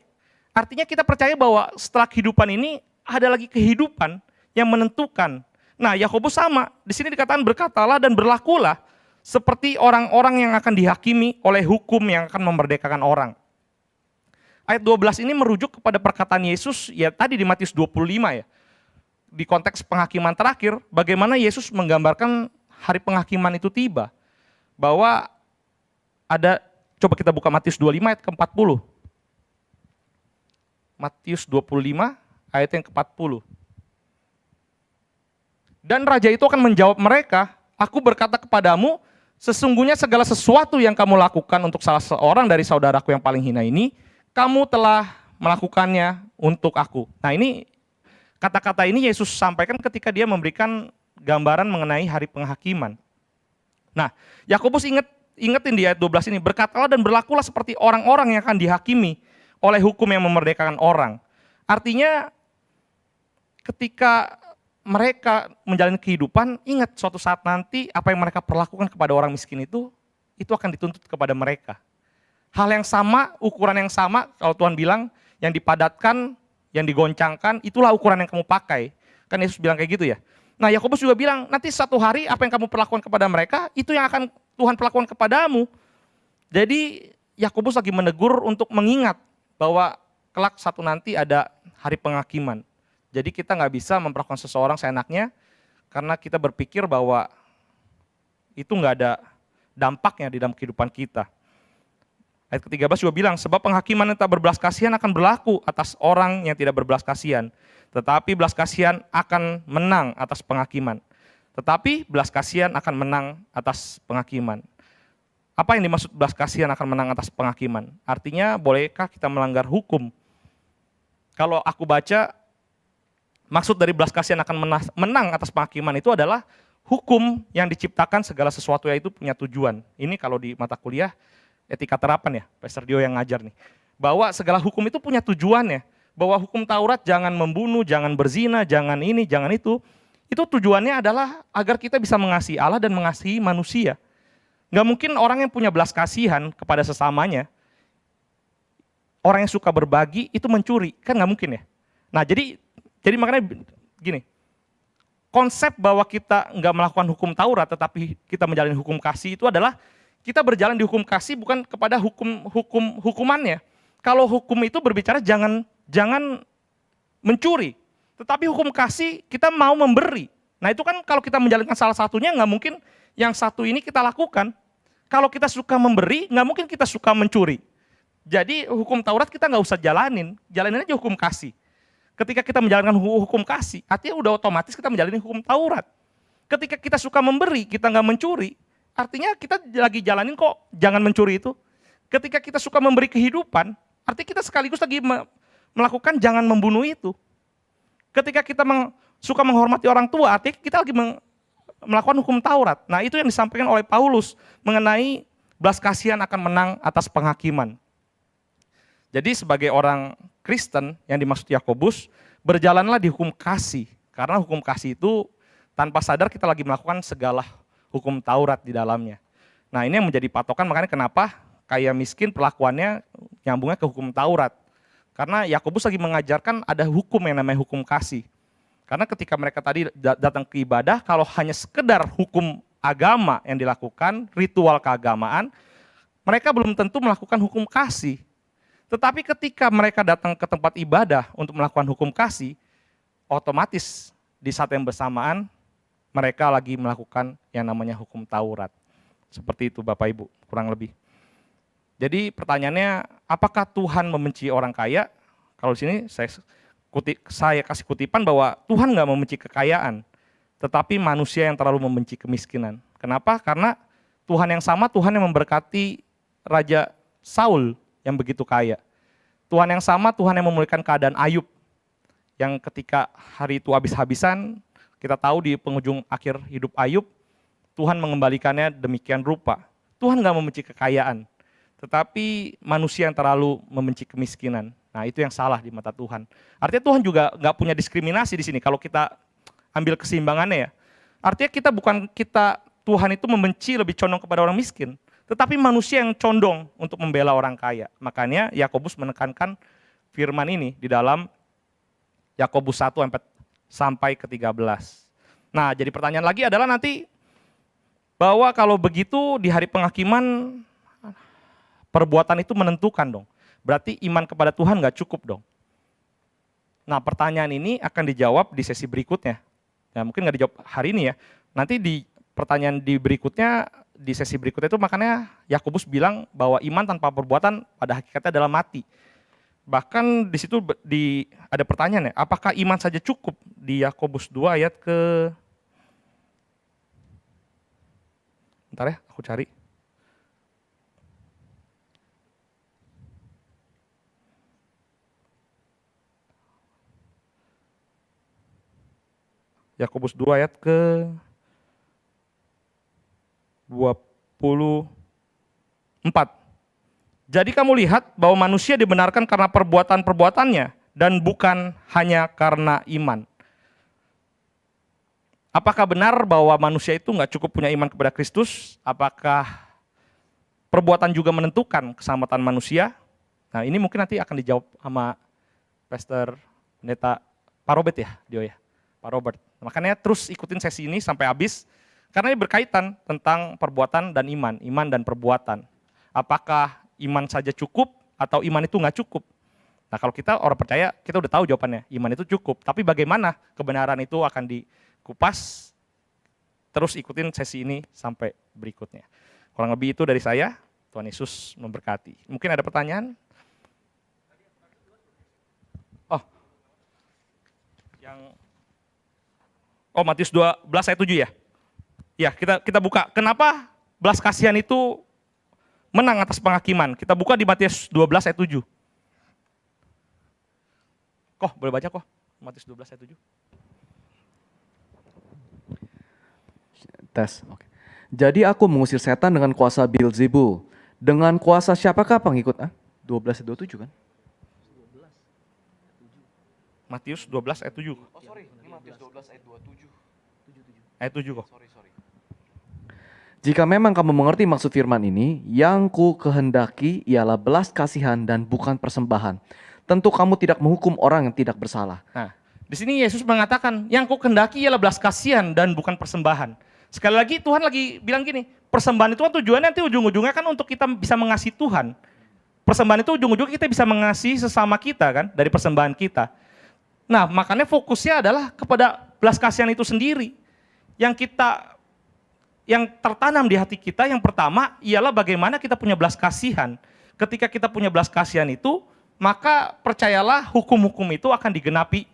artinya kita percaya bahwa setelah kehidupan ini ada lagi kehidupan yang menentukan. Nah, Yakobus sama, di sini dikatakan berkatalah dan berlakulah seperti orang-orang yang akan dihakimi oleh hukum yang akan memerdekakan orang. Ayat 12 ini merujuk kepada perkataan Yesus ya tadi di Matius 25 ya. di konteks penghakiman terakhir, bagaimana Yesus menggambarkan hari penghakiman itu tiba. Bahwa ada, coba kita buka Matius 25 ayat ke-40. Matius 25 ayat yang ke-40. Dan raja itu akan menjawab mereka, aku berkata kepadamu, sesungguhnya segala sesuatu yang kamu lakukan untuk salah seorang dari saudaraku yang paling hina ini, kamu telah melakukannya untuk aku. Nah ini, kata-kata ini Yesus sampaikan ketika dia memberikan gambaran mengenai hari penghakiman. Nah, Yakobus ingetin di ayat 12 ini, berkatalah dan berlakulah seperti orang-orang yang akan dihakimi oleh hukum yang memerdekakan orang. Artinya, ketika mereka menjalani kehidupan, ingat suatu saat nanti apa yang mereka perlakukan kepada orang miskin itu akan dituntut kepada mereka. Hal yang sama, ukuran yang sama, kalau Tuhan bilang yang dipadatkan, yang digoncangkan, itulah ukuran yang kamu pakai. Kan Yesus bilang kayak gitu ya. Nah Yakobus juga bilang, nanti satu hari apa yang kamu perlakukan kepada mereka, itu yang akan Tuhan perlakukan kepadamu. Jadi Yakobus lagi menegur untuk mengingat bahwa kelak satu nanti ada hari penghakiman. Jadi kita nggak bisa memperlakukan seseorang seenaknya karena kita berpikir bahwa itu nggak ada dampaknya di dalam kehidupan kita. Ayat ke-13 juga bilang, sebab penghakiman yang tak berbelas kasihan akan berlaku atas orang yang tidak berbelas kasihan. Tetapi belas kasihan akan menang atas penghakiman. Tetapi belas kasihan akan menang atas penghakiman. Apa yang dimaksud belas kasihan akan menang atas penghakiman? Artinya bolehkah kita melanggar hukum? Kalau aku baca, maksud dari belas kasihan akan menang atas penghakiman itu adalah hukum yang diciptakan segala sesuatu yaitu punya tujuan. Ini kalau di mata kuliah etika terapan ya, Pastor Dio yang ngajar nih. Bahwa segala hukum itu punya tujuannya. Bahwa hukum Taurat jangan membunuh, jangan berzina, jangan ini, jangan itu. Itu tujuannya adalah agar kita bisa mengasihi Allah dan mengasihi manusia. Nggak mungkin orang yang punya belas kasihan kepada sesamanya, orang yang suka berbagi itu mencuri, kan nggak mungkin ya. Nah jadi makanya gini, konsep bahwa kita nggak melakukan hukum Taurat tetapi kita menjalani hukum kasih itu adalah kita berjalan di hukum kasih bukan kepada hukumannya. Kalau hukum itu berbicara jangan mencuri, tetapi hukum kasih kita mau memberi. Nah itu kan kalau kita menjalankan salah satunya nggak mungkin yang satu ini kita lakukan. Kalau kita suka memberi nggak mungkin kita suka mencuri. Jadi hukum Taurat kita nggak usah jalanin aja hukum kasih. Ketika kita menjalankan hukum kasih, artinya udah otomatis kita menjalani hukum Taurat. Ketika kita suka memberi, kita nggak mencuri, artinya kita lagi jalanin kok jangan mencuri itu. Ketika kita suka memberi kehidupan, artinya kita sekaligus lagi melakukan jangan membunuh itu. Ketika kita suka menghormati orang tua, artinya kita lagi melakukan hukum Taurat. Nah itu yang disampaikan oleh Paulus mengenai belas kasihan akan menang atas penghakiman. Jadi sebagai orang Kristen yang dimaksud Yakobus, berjalanlah di hukum kasih. Karena hukum kasih itu tanpa sadar kita lagi melakukan segala hukum Taurat di dalamnya. Nah ini yang menjadi patokan, makanya kenapa kaya miskin perlakuannya nyambungnya ke hukum Taurat. Karena Yakobus lagi mengajarkan ada hukum yang namanya hukum kasih. Karena ketika mereka tadi datang ke ibadah, kalau hanya sekedar hukum agama yang dilakukan, ritual keagamaan, mereka belum tentu melakukan hukum kasih. Tetapi ketika mereka datang ke tempat ibadah untuk melakukan hukum kasih, otomatis di saat yang bersamaan mereka lagi melakukan yang namanya hukum Taurat. Seperti itu Bapak Ibu, kurang lebih. Jadi pertanyaannya, apakah Tuhan membenci orang kaya? Kalau di sini saya kasih kutipan bahwa Tuhan nggak membenci kekayaan, tetapi manusia yang terlalu membenci kemiskinan. Kenapa? Karena Tuhan yang sama, Tuhan yang memberkati Raja Saul yang begitu kaya. Tuhan yang sama, Tuhan yang memulihkan keadaan Ayub, yang ketika hari itu habis-habisan, kita tahu di penghujung akhir hidup Ayub, Tuhan mengembalikannya demikian rupa. Tuhan nggak membenci kekayaan, tetapi manusia yang terlalu membenci kemiskinan. Nah itu yang salah di mata Tuhan. Artinya Tuhan juga nggak punya diskriminasi di sini kalau kita ambil keseimbangannya ya. Artinya Tuhan itu membenci lebih condong kepada orang miskin, tetapi manusia yang condong untuk membela orang kaya. Makanya Yakobus menekankan firman ini di dalam Yakobus 1 sampai ke 13. Nah jadi pertanyaan lagi adalah nanti, bahwa kalau begitu di hari penghakiman, perbuatan itu menentukan dong. Berarti iman kepada Tuhan nggak cukup dong. Nah, pertanyaan ini akan dijawab di sesi berikutnya. Ya, mungkin nggak dijawab hari ini ya. Nanti di pertanyaan di berikutnya, di sesi berikutnya itu makanya Yakobus bilang bahwa iman tanpa perbuatan pada hakikatnya adalah mati. Bahkan di situ ada pertanyaan ya, apakah iman saja cukup? Di Yakobus 2 ayat ke... Bentar ya, aku cari. Yakobus 2 ayat ke 24. Jadi kamu lihat bahwa manusia dibenarkan karena perbuatan-perbuatannya dan bukan hanya karena iman. Apakah benar bahwa manusia itu nggak cukup punya iman kepada Kristus? Apakah perbuatan juga menentukan keselamatan manusia? Nah, ini mungkin nanti akan dijawab sama Pastor Pendeta Pak Robert ya, Dio ya, Pak Robert. Makanya terus ikutin sesi ini sampai habis, karena ini berkaitan tentang perbuatan dan iman dan perbuatan. Apakah iman saja cukup atau iman itu nggak cukup? Nah, kalau kita orang percaya, kita udah tahu jawabannya, iman itu cukup. Tapi bagaimana kebenaran itu akan dikupas? Terus ikutin sesi ini sampai berikutnya. Kurang lebih itu dari saya. Tuhan Yesus memberkati. Mungkin ada pertanyaan? Matius 12 ayat 7 ya? Ya, kita buka. Kenapa belas kasihan itu menang atas penghakiman? Kita buka di Matius 12 ayat 7. Boleh baca kok? Matius 12 ayat 7. Tes, oke. Jadi aku mengusir setan dengan kuasa Beelzebul. Dengan kuasa siapakah pengikut? 12 ayat 27 kan? Matius 12 ayat 7. Ini Matius 12 ayat 27. Ayat 7 kok. Jika memang kamu mengerti maksud firman ini, yang ku kehendaki ialah belas kasihan dan bukan persembahan. Tentu kamu tidak menghukum orang yang tidak bersalah. Nah, di sini Yesus mengatakan, yang ku kehendaki ialah belas kasihan dan bukan persembahan. Sekali lagi Tuhan lagi bilang gini, persembahan itu kan tujuannya nanti ujung-ujungnya kan untuk kita bisa mengasihi Tuhan. Persembahan itu ujung-ujungnya kita bisa mengasihi sesama kita kan, dari persembahan kita. Nah, makanya fokusnya adalah kepada belas kasihan itu sendiri. Yang tertanam di hati kita yang pertama ialah bagaimana kita punya belas kasihan. Ketika kita punya belas kasihan itu, maka percayalah hukum-hukum itu akan digenapi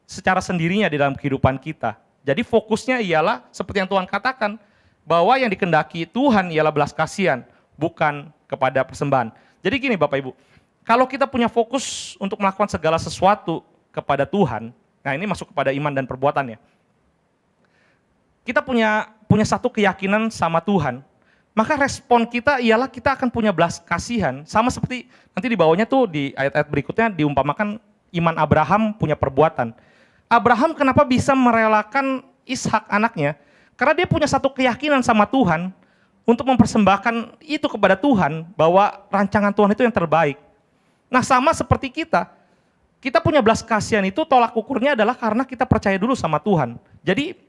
secara sendirinya di dalam kehidupan kita. Jadi fokusnya ialah seperti yang Tuhan katakan, bahwa yang dikehendaki Tuhan ialah belas kasihan, bukan kepada persembahan. Jadi gini Bapak Ibu, kalau kita punya fokus untuk melakukan segala sesuatu kepada Tuhan, nah ini masuk kepada iman dan perbuatan ya. Kita punya satu keyakinan sama Tuhan, maka respon kita ialah kita akan punya belas kasihan. Sama seperti nanti di bawahnya tuh di ayat-ayat berikutnya diumpamakan iman Abraham punya perbuatan. Abraham kenapa bisa merelakan Ishak anaknya? Karena dia punya satu keyakinan sama Tuhan untuk mempersembahkan itu kepada Tuhan, bahwa rancangan Tuhan itu yang terbaik. Nah sama seperti kita punya belas kasihan itu tolak ukurnya adalah karena kita percaya dulu sama Tuhan. Jadi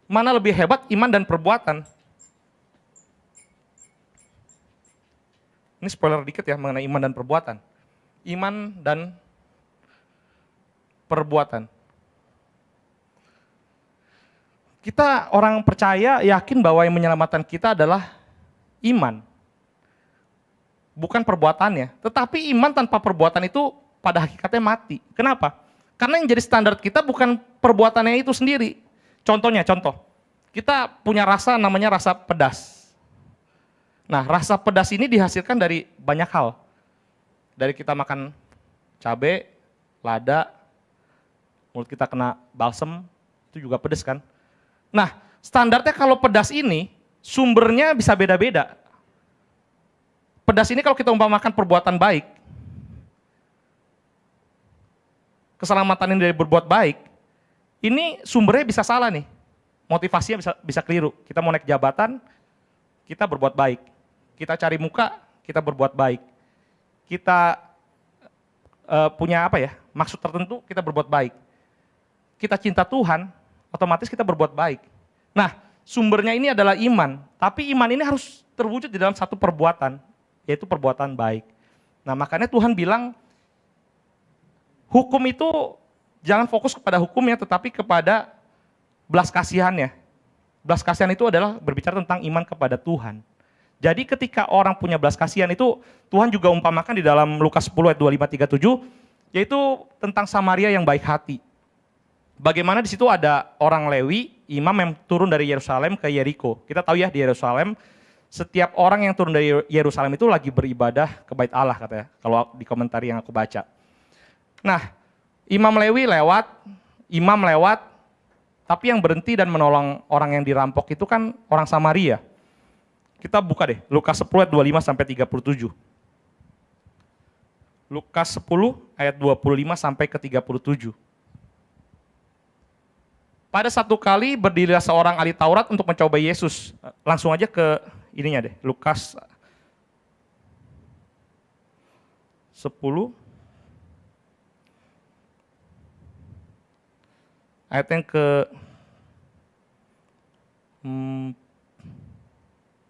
mana lebih hebat, iman dan perbuatan? Ini spoiler dikit ya mengenai iman dan perbuatan. Iman dan perbuatan. Kita orang percaya yakin bahwa yang menyelamatkan kita adalah iman. Bukan perbuatannya. Tetapi iman tanpa perbuatan itu pada hakikatnya mati. Kenapa? Karena yang jadi standar kita bukan perbuatannya itu sendiri. Contoh, kita punya rasa namanya rasa pedas. Nah, rasa pedas ini dihasilkan dari banyak hal. Dari kita makan cabai, lada, mulut kita kena balsem, itu juga pedas kan. Nah, standarnya kalau pedas ini, sumbernya bisa beda-beda. Pedas ini kalau kita umpamakan perbuatan baik, keselamatan ini dari berbuat baik, ini sumbernya bisa salah nih, motivasinya bisa keliru. Kita mau naik jabatan, kita berbuat baik. Kita cari muka, kita berbuat baik. Kita punya maksud tertentu, kita berbuat baik. Kita cinta Tuhan, otomatis kita berbuat baik. Nah, sumbernya ini adalah iman, tapi iman ini harus terwujud di dalam satu perbuatan, yaitu perbuatan baik. Nah, makanya Tuhan bilang, hukum itu jangan fokus kepada hukumnya, tetapi kepada belas kasihannya. Belas kasihan itu adalah berbicara tentang iman kepada Tuhan. Jadi ketika orang punya belas kasihan itu, Tuhan juga umpamakan di dalam Lukas 10 ayat 25-37, yaitu tentang Samaria yang baik hati. Bagaimana di situ ada orang Lewi, imam yang turun dari Yerusalem ke Yeriko. Kita tahu ya di Yerusalem, setiap orang yang turun dari Yerusalem itu lagi beribadah ke Bait Allah katanya, kalau di komentari yang aku baca. Nah, imam lewat, tapi yang berhenti dan menolong orang yang dirampok itu kan orang Samaria. Kita buka deh, Lukas 10 ayat 25-37. Lukas 10 ayat 25-37. Pada satu kali berdirilah seorang ahli Taurat untuk mencoba Yesus. Langsung aja ke ininya deh, Lukas 10 ayat yang ke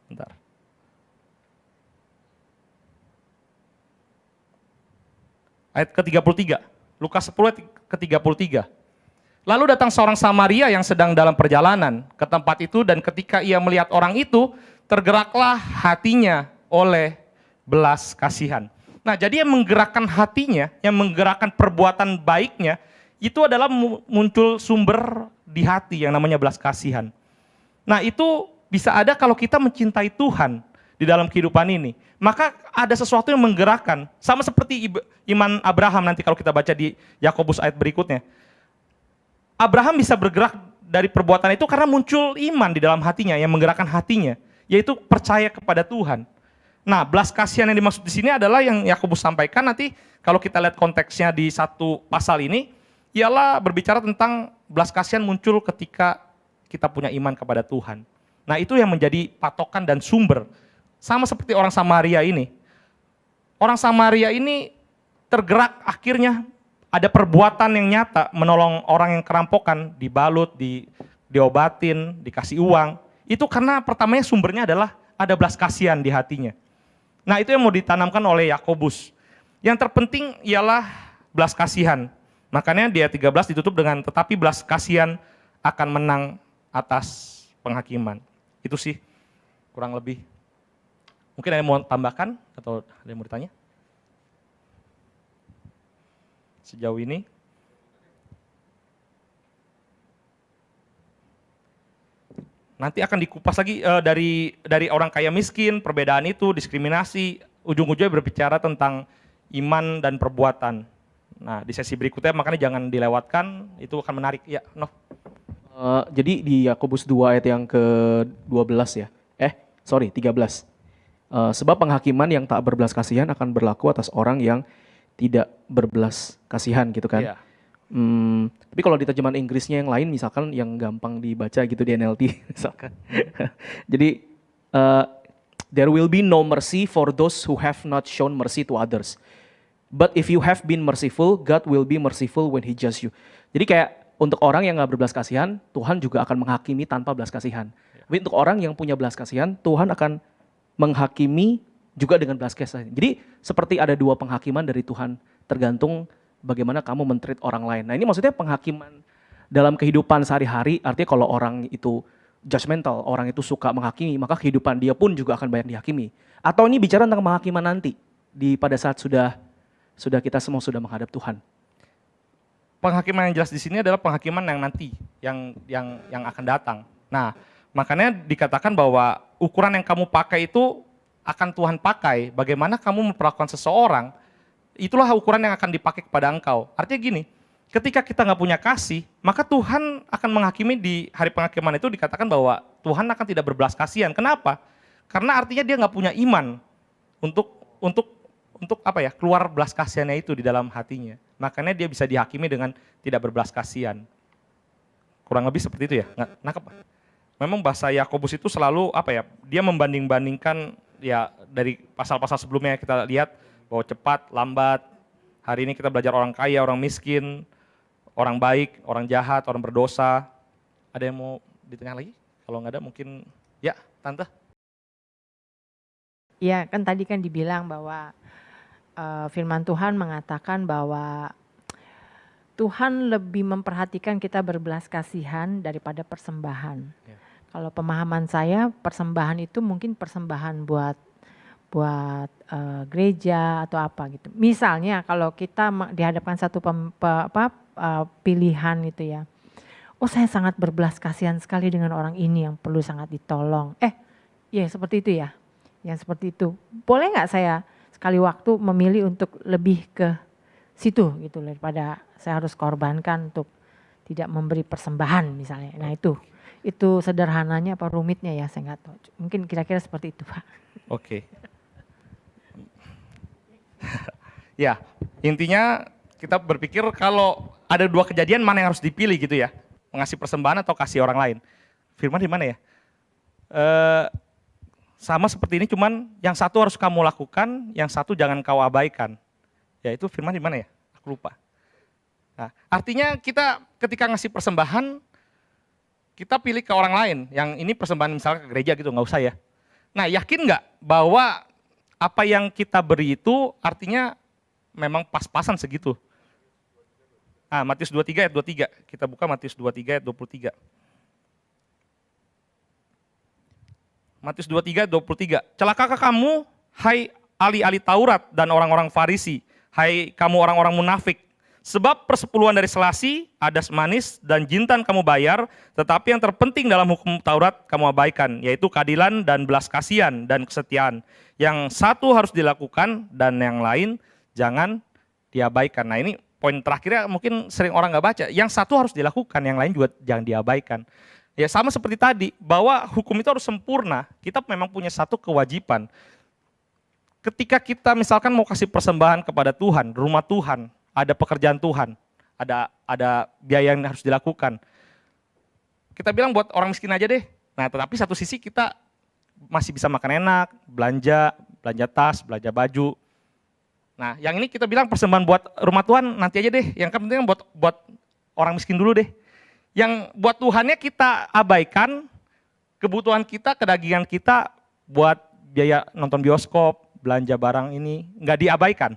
bentar. Ayat ke-33. Lukas 10 ayat ke-33. Lalu datang seorang Samaria yang sedang dalam perjalanan ke tempat itu, dan ketika ia melihat orang itu, tergeraklah hatinya oleh belas kasihan. Nah, jadi yang menggerakkan hatinya, yang menggerakkan perbuatan baiknya, itu adalah muncul sumber di hati yang namanya belas kasihan. Nah, itu bisa ada kalau kita mencintai Tuhan di dalam kehidupan ini. Maka ada sesuatu yang menggerakkan. Sama seperti iman Abraham nanti kalau kita baca di Yakobus ayat berikutnya. Abraham bisa bergerak dari perbuatan itu karena muncul iman di dalam hatinya yang menggerakkan hatinya, yaitu percaya kepada Tuhan. Nah, belas kasihan yang dimaksud di sini adalah yang Yakobus sampaikan nanti kalau kita lihat konteksnya di satu pasal ini, ialah berbicara tentang belas kasihan muncul ketika kita punya iman kepada Tuhan. Nah, itu yang menjadi patokan dan sumber. Sama seperti orang Samaria ini. Orang Samaria ini tergerak akhirnya ada perbuatan yang nyata menolong orang yang kerampokan, dibalut, diobatin, dikasih uang. Itu karena pertamanya sumbernya adalah ada belas kasihan di hatinya. Nah, itu yang mau ditanamkan oleh Yakobus. Yang terpenting ialah belas kasihan. Makanya di ayat 13 ditutup dengan tetapi belas kasihan akan menang atas penghakiman. Itu sih kurang lebih. Mungkin ada yang mau tambahkan atau ada yang mau ditanya? Sejauh ini. Nanti akan dikupas lagi dari orang kaya miskin, perbedaan itu, diskriminasi, ujung-ujungnya berbicara tentang iman dan perbuatan. Nah, di sesi berikutnya makanya jangan dilewatkan, itu akan menarik. Ya, Nov. Jadi di Yakobus 2 ayat yang ke-12 ya. 13. Sebab penghakiman yang tak berbelas kasihan akan berlaku atas orang yang tidak berbelas kasihan gitu kan. Iya. Tapi kalau di terjemahan Inggrisnya yang lain misalkan yang gampang dibaca gitu di NLT misalkan. Jadi there will be no mercy for those who have not shown mercy to others. But if you have been merciful, God will be merciful when He judges you. Jadi kayak untuk orang yang gak berbelas kasihan, Tuhan juga akan menghakimi tanpa belas kasihan. Tapi untuk orang yang punya belas kasihan, Tuhan akan menghakimi juga dengan belas kasihan. Jadi seperti ada dua penghakiman dari Tuhan, tergantung bagaimana kamu men-treat orang lain. Nah, ini maksudnya penghakiman dalam kehidupan sehari-hari, artinya kalau orang itu judgmental, orang itu suka menghakimi, maka kehidupan dia pun juga akan banyak dihakimi. Atau ini bicara tentang penghakiman nanti, pada saat sudah kita semua sudah menghadap Tuhan. Penghakiman yang jelas di sini adalah penghakiman yang nanti, yang akan datang. Nah, makanya dikatakan bahwa ukuran yang kamu pakai itu akan Tuhan pakai. Bagaimana kamu memperlakukan seseorang, itulah ukuran yang akan dipakai kepada engkau. Artinya gini, ketika kita nggak punya kasih, maka Tuhan akan menghakimi di hari penghakiman itu dikatakan bahwa Tuhan akan tidak berbelas kasihan. Kenapa? Karena artinya dia nggak punya iman untuk keluar belas kasihannya itu di dalam hatinya. Makanya dia bisa dihakimi dengan tidak berbelas kasihan. Kurang lebih seperti itu ya. Nangkep? Memang bahasa Yakobus itu selalu dia membanding-bandingkan ya dari pasal-pasal sebelumnya kita lihat bahwa cepat, lambat. Hari ini kita belajar orang kaya, orang miskin, orang baik, orang jahat, orang berdosa. Ada yang mau ditanya lagi? Kalau nggak ada mungkin ya, Tante. Ya, kan tadi kan dibilang bahwa firman Tuhan mengatakan bahwa Tuhan lebih memperhatikan kita berbelas kasihan daripada persembahan. Ya. Kalau pemahaman saya, persembahan itu mungkin persembahan buat gereja atau apa gitu. Misalnya kalau kita dihadapkan satu pilihan gitu ya. Oh, saya sangat berbelas kasihan sekali dengan orang ini yang perlu sangat ditolong. Ya seperti itu ya. Yang seperti itu. Boleh nggak saya sekali waktu memilih untuk lebih ke situ gitu daripada saya harus korbankan untuk tidak memberi persembahan misalnya. Nah itu sederhananya apa rumitnya ya, saya nggak tahu. Mungkin kira-kira seperti itu, Pak. Oke. Ya, intinya kita berpikir kalau ada dua kejadian mana yang harus dipilih gitu ya. Mengasih persembahan atau kasih orang lain. Firman di mana ya? Sama seperti ini, cuman yang satu harus kamu lakukan, yang satu jangan kau abaikan. Ya itu firman di mana ya? Aku lupa. Nah, artinya kita ketika ngasih persembahan, kita pilih ke orang lain. Yang ini persembahan misalnya ke gereja gitu, nggak usah ya. Nah, yakin nggak bahwa apa yang kita beri itu artinya memang pas-pasan segitu? Matius 23 ayat 23. Kita buka Matius 23 ayat 23. Matius 23 ayat 23. Celakakah kamu, hai ahli-ahli Taurat dan orang-orang Farisi, hai kamu orang-orang munafik, sebab persepuluhan dari selasi, adas manis, dan jintan kamu bayar, tetapi yang terpenting dalam hukum Taurat kamu abaikan, yaitu keadilan dan belas kasihan dan kesetiaan. Yang satu harus dilakukan dan yang lain jangan diabaikan. Nah ini poin terakhirnya mungkin sering orang nggak baca. Yang satu harus dilakukan, yang lain juga jangan diabaikan. Ya sama seperti tadi, bahwa hukum itu harus sempurna. Kita memang punya satu kewajiban. Ketika kita misalkan mau kasih persembahan kepada Tuhan, rumah Tuhan, ada pekerjaan Tuhan, ada biaya yang harus dilakukan. Kita bilang buat orang miskin aja deh. Nah tetapi satu sisi kita masih bisa makan enak, belanja tas, belanja baju. Nah yang ini kita bilang persembahan buat rumah Tuhan nanti aja deh. Yang penting buat orang miskin dulu deh. Yang buat Tuhannya kita abaikan, kebutuhan kita, kedagingan kita buat biaya nonton bioskop, belanja barang ini nggak diabaikan.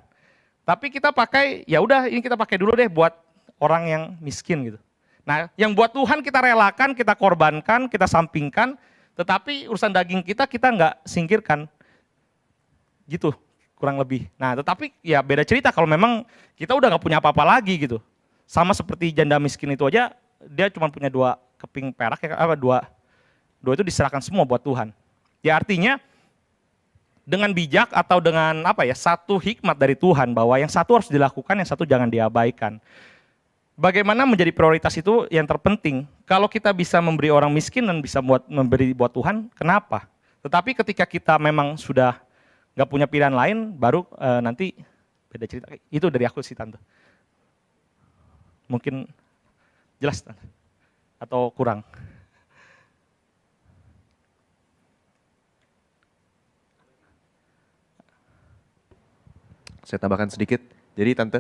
Tapi kita pakai, ya udah ini kita pakai dulu deh buat orang yang miskin gitu. Nah, yang buat Tuhan kita relakan, kita korbankan, kita sampingkan, tetapi urusan daging kita nggak singkirkan. Gitu, kurang lebih. Nah, tetapi ya beda cerita kalau memang kita udah nggak punya apa-apa lagi gitu. Sama seperti janda miskin itu aja, dia cuma punya 2 keping perak, dua itu diserahkan semua buat Tuhan. Ya artinya dengan bijak atau dengan satu hikmat dari Tuhan bahwa yang satu harus dilakukan, yang satu jangan diabaikan. Bagaimana menjadi prioritas itu yang terpenting. Kalau kita bisa memberi orang miskin dan bisa memberi buat Tuhan, kenapa? Tetapi ketika kita memang sudah nggak punya pilihan lain, baru nanti beda cerita. Itu dari aku sih Tante. Mungkin jelas Tante? Atau kurang? Saya tambahkan sedikit. Jadi Tante,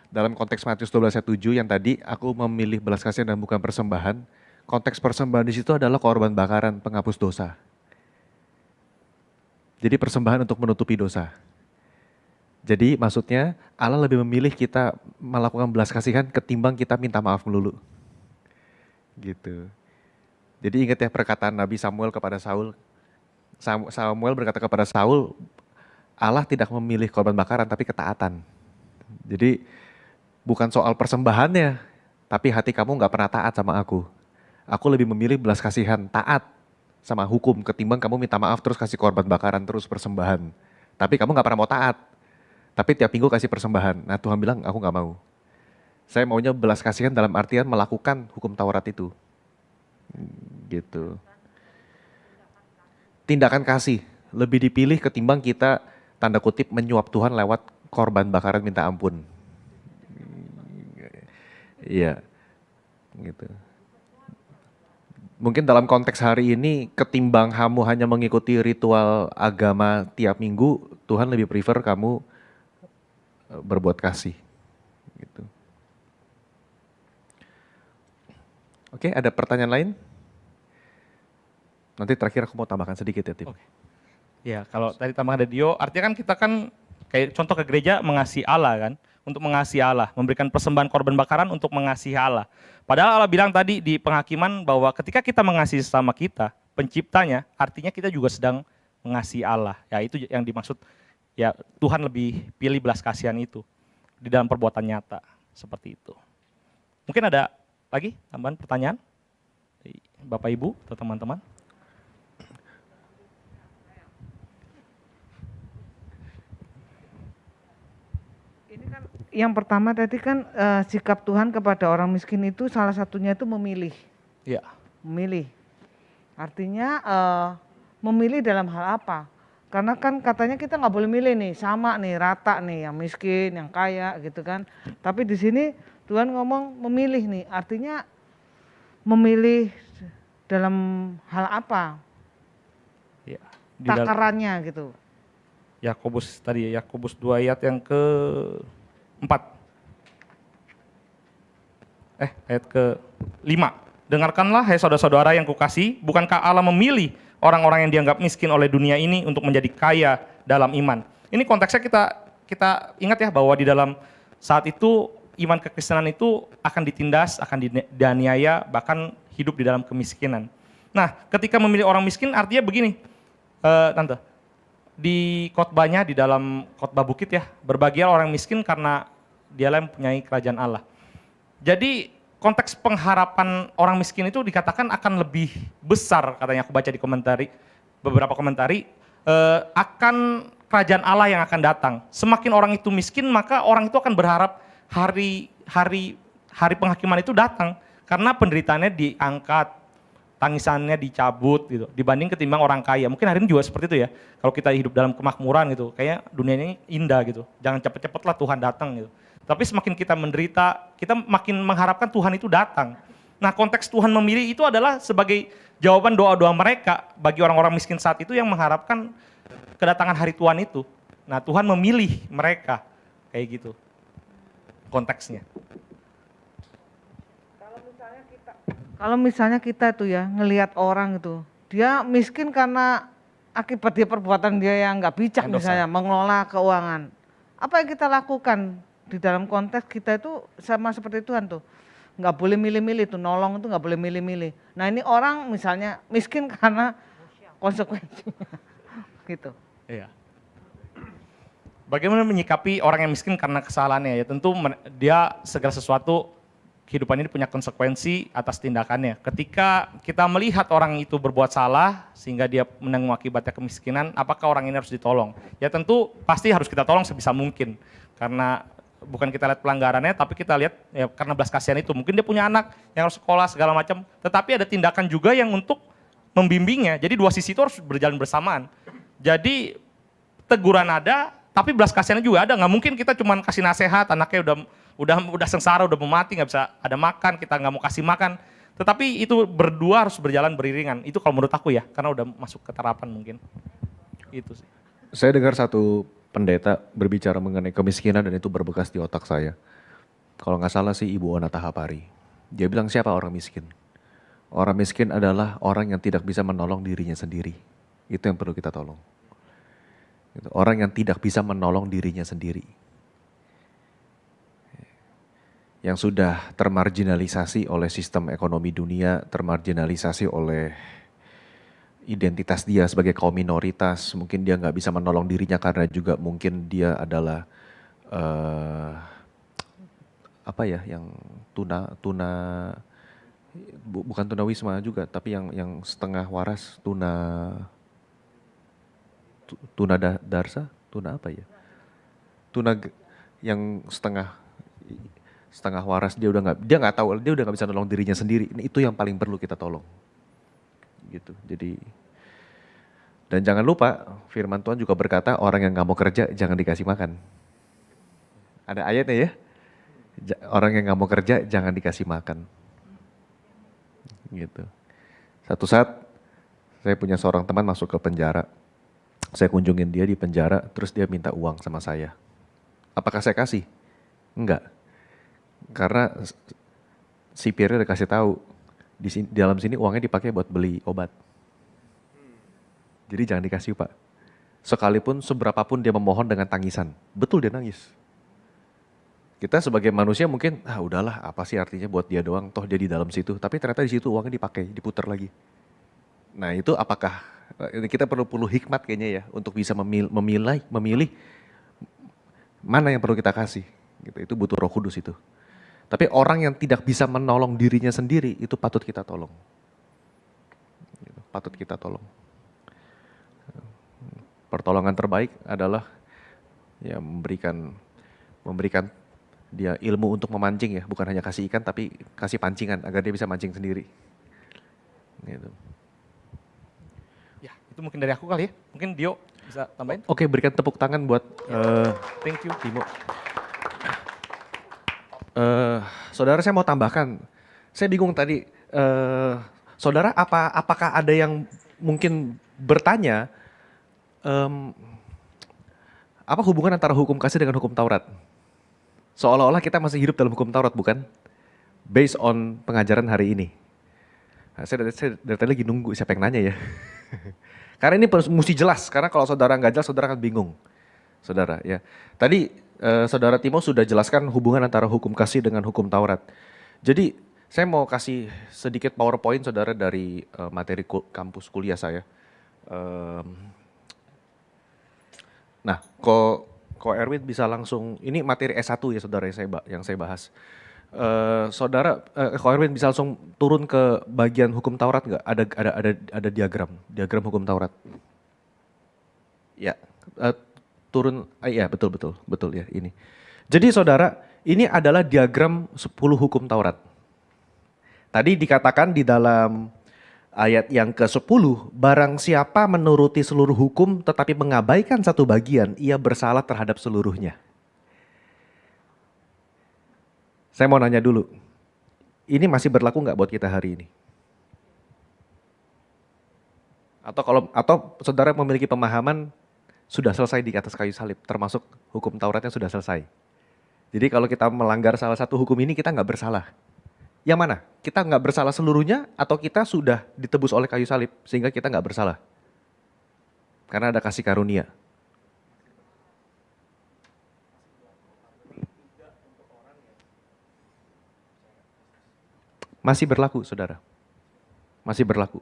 dalam konteks Matius 12 ayat 7 yang tadi aku memilih belas kasihan dan bukan persembahan, konteks persembahan di situ adalah korban bakaran penghapus dosa. Jadi persembahan untuk menutupi dosa. Jadi maksudnya Allah lebih memilih kita melakukan belas kasihan ketimbang kita minta maaf melulu. Gitu. Jadi ingat ya perkataan Nabi Samuel kepada Saul. Samuel berkata kepada Saul, Allah tidak memilih korban bakaran tapi ketaatan. Jadi bukan soal persembahannya, tapi hati kamu gak pernah taat sama aku. Aku lebih memilih belas kasihan, taat sama hukum ketimbang kamu minta maaf terus kasih korban bakaran terus persembahan. Tapi kamu gak pernah mau taat. Tapi tiap minggu kasih persembahan. Nah Tuhan bilang aku gak mau. Saya maunya belas kasihan dalam artian melakukan hukum Taurat itu. Gitu. Tindakan kasih lebih dipilih ketimbang kita tanda kutip menyuap Tuhan lewat korban bakaran minta ampun. Iya. Gitu. Mungkin dalam konteks hari ini ketimbang kamu hanya mengikuti ritual agama tiap minggu, Tuhan lebih prefer kamu berbuat kasih. Gitu. Oke, ada pertanyaan lain? Nanti terakhir aku mau tambahkan sedikit ya Tim. Oke. Ya, kalau tadi tambahan dari Dio, artinya kan kita kan kayak contoh ke gereja mengasihi Allah kan. untuk mengasihi Allah, memberikan persembahan korban bakaran untuk mengasihi Allah. Padahal Allah bilang tadi di penghakiman bahwa ketika kita mengasihi sesama kita, penciptanya, artinya kita juga sedang mengasihi Allah. Ya itu yang dimaksud, ya Tuhan lebih pilih belas kasihan itu di dalam perbuatan nyata, seperti itu. Mungkin ada lagi tambahan pertanyaan dari Bapak Ibu atau teman-teman? Yang pertama tadi kan sikap Tuhan kepada orang miskin itu salah satunya itu memilih. Ya. Memilih. Artinya memilih dalam hal apa? Karena kan katanya kita nggak boleh milih nih, sama nih, rata nih, yang miskin, yang kaya gitu kan. Tapi di sini Tuhan ngomong memilih nih, artinya memilih dalam hal apa? Ya. Di dalam Takarannya gitu. Yakobus tadi, Yakobus 2 ayat yang ke-4. Ayat ke-5. Dengarkanlah hai saudara-saudara yang kukasihi, bukankah Allah memilih orang-orang yang dianggap miskin oleh dunia ini untuk menjadi kaya dalam iman. Ini konteksnya kita ingat ya bahwa di dalam saat itu iman kekristenan itu akan ditindas, akan dianiaya, bahkan hidup di dalam kemiskinan. Nah, ketika memilih orang miskin artinya begini, Tante, di khotbahnya di dalam khotbah bukit ya, berbahagialah orang miskin karena dialah yang mempunyai kerajaan Allah. Jadi konteks pengharapan orang miskin itu dikatakan akan lebih besar, katanya aku baca di beberapa komentari, akan kerajaan Allah yang akan datang. Semakin orang itu miskin, maka orang itu akan berharap hari penghakiman itu datang, karena penderitaannya diangkat, tangisannya dicabut gitu, dibanding ketimbang orang kaya. Mungkin hari ini juga seperti itu ya, kalau kita hidup dalam kemakmuran gitu, kayak dunia ini indah gitu, jangan cepet-cepet lah Tuhan datang gitu. Tapi semakin kita menderita, kita makin mengharapkan Tuhan itu datang. Nah, konteks Tuhan memilih itu adalah sebagai jawaban doa-doa mereka bagi orang-orang miskin saat itu yang mengharapkan kedatangan hari Tuhan itu. Nah, Tuhan memilih mereka, kayak gitu konteksnya. Kalau misalnya kita tuh ya ngelihat orang itu, dia miskin karena akibat dia perbuatan dia yang nggak bijak misalnya mengelola keuangan. Apa yang kita lakukan di dalam konteks kita itu sama seperti Tuhan tuh, nggak boleh milih-milih tuh, nolong itu nggak boleh milih-milih. Nah ini orang misalnya miskin karena konsekuensinya, gitu. Iya. Bagaimana menyikapi orang yang miskin karena kesalahannya ya? Tentu dia segala sesuatu kehidupan ini punya konsekuensi atas tindakannya. Ketika kita melihat orang itu berbuat salah sehingga dia menanggung akibatnya kemiskinan, apakah orang ini harus ditolong? Ya tentu pasti harus kita tolong sebisa mungkin, karena bukan kita lihat pelanggarannya, tapi kita lihat ya karena belas kasihan itu. Mungkin dia punya anak yang harus sekolah segala macam, tetapi ada tindakan juga yang untuk membimbingnya. Jadi dua sisi itu harus berjalan bersamaan. Jadi teguran ada, tapi belas kasihannya juga ada. Nggak mungkin kita cuma kasih nasihat, anaknya udah sengsara, udah mau mati, nggak bisa ada makan, kita nggak mau kasih makan. Tetapi itu berdua harus berjalan beriringan. Itu kalau menurut aku ya, karena udah masuk ke terapan mungkin. Itu sih. Saya dengar satu pendeta berbicara mengenai kemiskinan dan itu berbekas di otak saya. Kalau nggak salah sih Ibu Ona Tahapari. Dia bilang siapa orang miskin? Orang miskin adalah orang yang tidak bisa menolong dirinya sendiri. Itu yang perlu kita tolong. Orang yang tidak bisa menolong dirinya sendiri. Yang sudah termarginalisasi oleh sistem ekonomi dunia, termarginalisasi oleh identitas dia sebagai kaum minoritas, mungkin dia nggak bisa menolong dirinya karena juga mungkin dia adalah yang bukan tunawisma juga, tapi yang setengah waras, darsa, yang setengah waras, dia nggak tahu, dia udah nggak bisa nolong dirinya sendiri. Itu yang paling perlu kita tolong. Gitu. Jadi, dan jangan lupa firman Tuhan juga berkata orang yang nggak mau kerja jangan dikasih makan. Ada ayatnya ya, orang yang nggak mau kerja jangan dikasih makan. Gitu. Satu saat saya punya seorang teman masuk ke penjara, saya kunjungin dia di penjara, terus dia minta uang sama saya. Apakah saya kasih? Enggak, karena sipirnya udah kasih tahu. Di dalam sini uangnya dipakai buat beli obat. Jadi jangan dikasih Pak. Sekalipun seberapapun dia memohon dengan tangisan. Betul dia nangis. Kita sebagai manusia mungkin, udahlah apa sih artinya buat dia doang, toh dia di dalam situ. Tapi ternyata di situ uangnya dipakai, diputar lagi. Nah itu apakah, kita perlu hikmat kayaknya ya, untuk bisa memilih mana yang perlu kita kasih. Gitu. Itu butuh Roh Kudus itu. Tapi orang yang tidak bisa menolong dirinya sendiri, itu patut kita tolong. Gitu, patut kita tolong. Pertolongan terbaik adalah ya memberikan dia ilmu untuk memancing ya, bukan hanya kasih ikan tapi kasih pancingan agar dia bisa mancing sendiri. Gitu. Ya, itu mungkin dari aku kali ya. Mungkin Dio bisa tambahin. Oke, berikan tepuk tangan buat Thank you. Timo. Saudara saya mau tambahkan, saya bingung tadi, saudara apakah ada yang mungkin bertanya, apa hubungan antara hukum kasih dengan hukum Taurat? Seolah-olah kita masih hidup dalam hukum Taurat, bukan? Based on pengajaran hari ini. Nah, saya dari tadi lagi nunggu siapa yang nanya ya. Karena ini mesti jelas, karena kalau saudara nggak jelas, saudara akan bingung. Saudara ya. Tadi saudara Timo sudah jelaskan hubungan antara hukum kasih dengan hukum Taurat. Jadi saya mau kasih sedikit PowerPoint saudara dari materi kampus kuliah saya. Nah, Ko Erwin bisa langsung, ini materi S1 ya saudara yang saya bahas. Saudara, Ko Erwin bisa langsung turun ke bagian hukum Taurat nggak? Ada diagram hukum Taurat. Ya, turun, iya betul ya ini. Jadi saudara, ini adalah diagram 10 hukum Taurat. Tadi dikatakan di dalam ayat yang ke-10, barang siapa menuruti seluruh hukum tetapi mengabaikan satu bagian, ia bersalah terhadap seluruhnya. Saya mau nanya dulu, ini masih berlaku nggak buat kita hari ini? Atau saudara memiliki pemahaman sudah selesai di atas kayu salib, termasuk hukum Tauratnya sudah selesai. Jadi kalau kita melanggar salah satu hukum ini kita nggak bersalah. Yang mana? Kita nggak bersalah seluruhnya atau kita sudah ditebus oleh kayu salib sehingga kita nggak bersalah? Karena ada kasih karunia. Masih berlaku, saudara. Masih berlaku.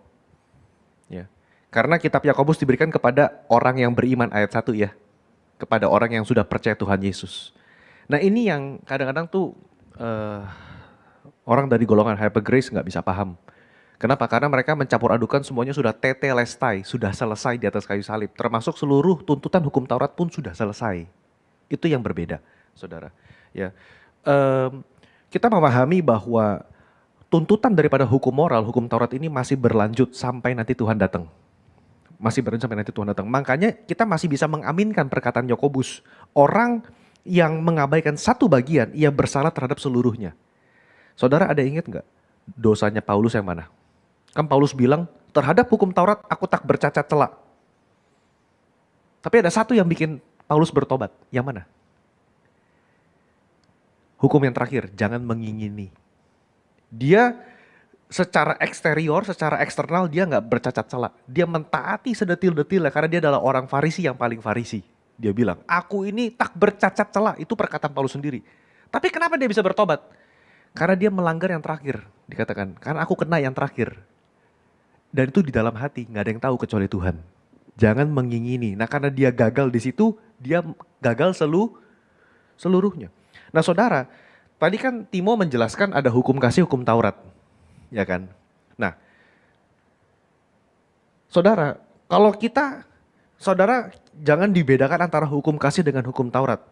Ya. Karena kitab Yakobus diberikan kepada orang yang beriman, ayat 1 ya. Kepada orang yang sudah percaya Tuhan Yesus. Nah ini yang kadang-kadang tuh orang dari golongan hyper grace nggak bisa paham. Kenapa? Karena mereka mencampur adukan semuanya sudah tetelestai, sudah selesai di atas kayu salib. Termasuk seluruh tuntutan hukum Taurat pun sudah selesai. Itu yang berbeda, saudara. Ya, kita memahami bahwa tuntutan daripada hukum moral, hukum Taurat ini masih berlanjut sampai nanti Tuhan datang. Masih berlanjut sampai nanti Tuhan datang. Makanya kita masih bisa mengaminkan perkataan Yakobus. Orang yang mengabaikan satu bagian, ia bersalah terhadap seluruhnya. Saudara ada ingat nggak dosanya Paulus yang mana? Kan Paulus bilang, terhadap hukum Taurat aku tak bercacat celak. Tapi ada satu yang bikin Paulus bertobat. Yang mana? Hukum yang terakhir, jangan mengingini. Dia secara eksterior, secara eksternal dia nggak bercacat celak. Dia mentaati sedetil-detilnya karena dia adalah orang Farisi yang paling Farisi. Dia bilang, aku ini tak bercacat celak. Itu perkataan Paulus sendiri. Tapi kenapa dia bisa bertobat? Karena dia melanggar yang terakhir, dikatakan. Karena aku kena yang terakhir. Dan itu di dalam hati, nggak ada yang tahu kecuali Tuhan. Jangan mengingini. Nah karena dia gagal di situ, dia gagal seluruhnya. Nah saudara, tadi kan Timo menjelaskan ada hukum kasih, hukum Taurat. Ya kan? Nah, saudara, kalau saudara jangan dibedakan antara hukum kasih dengan hukum Taurat.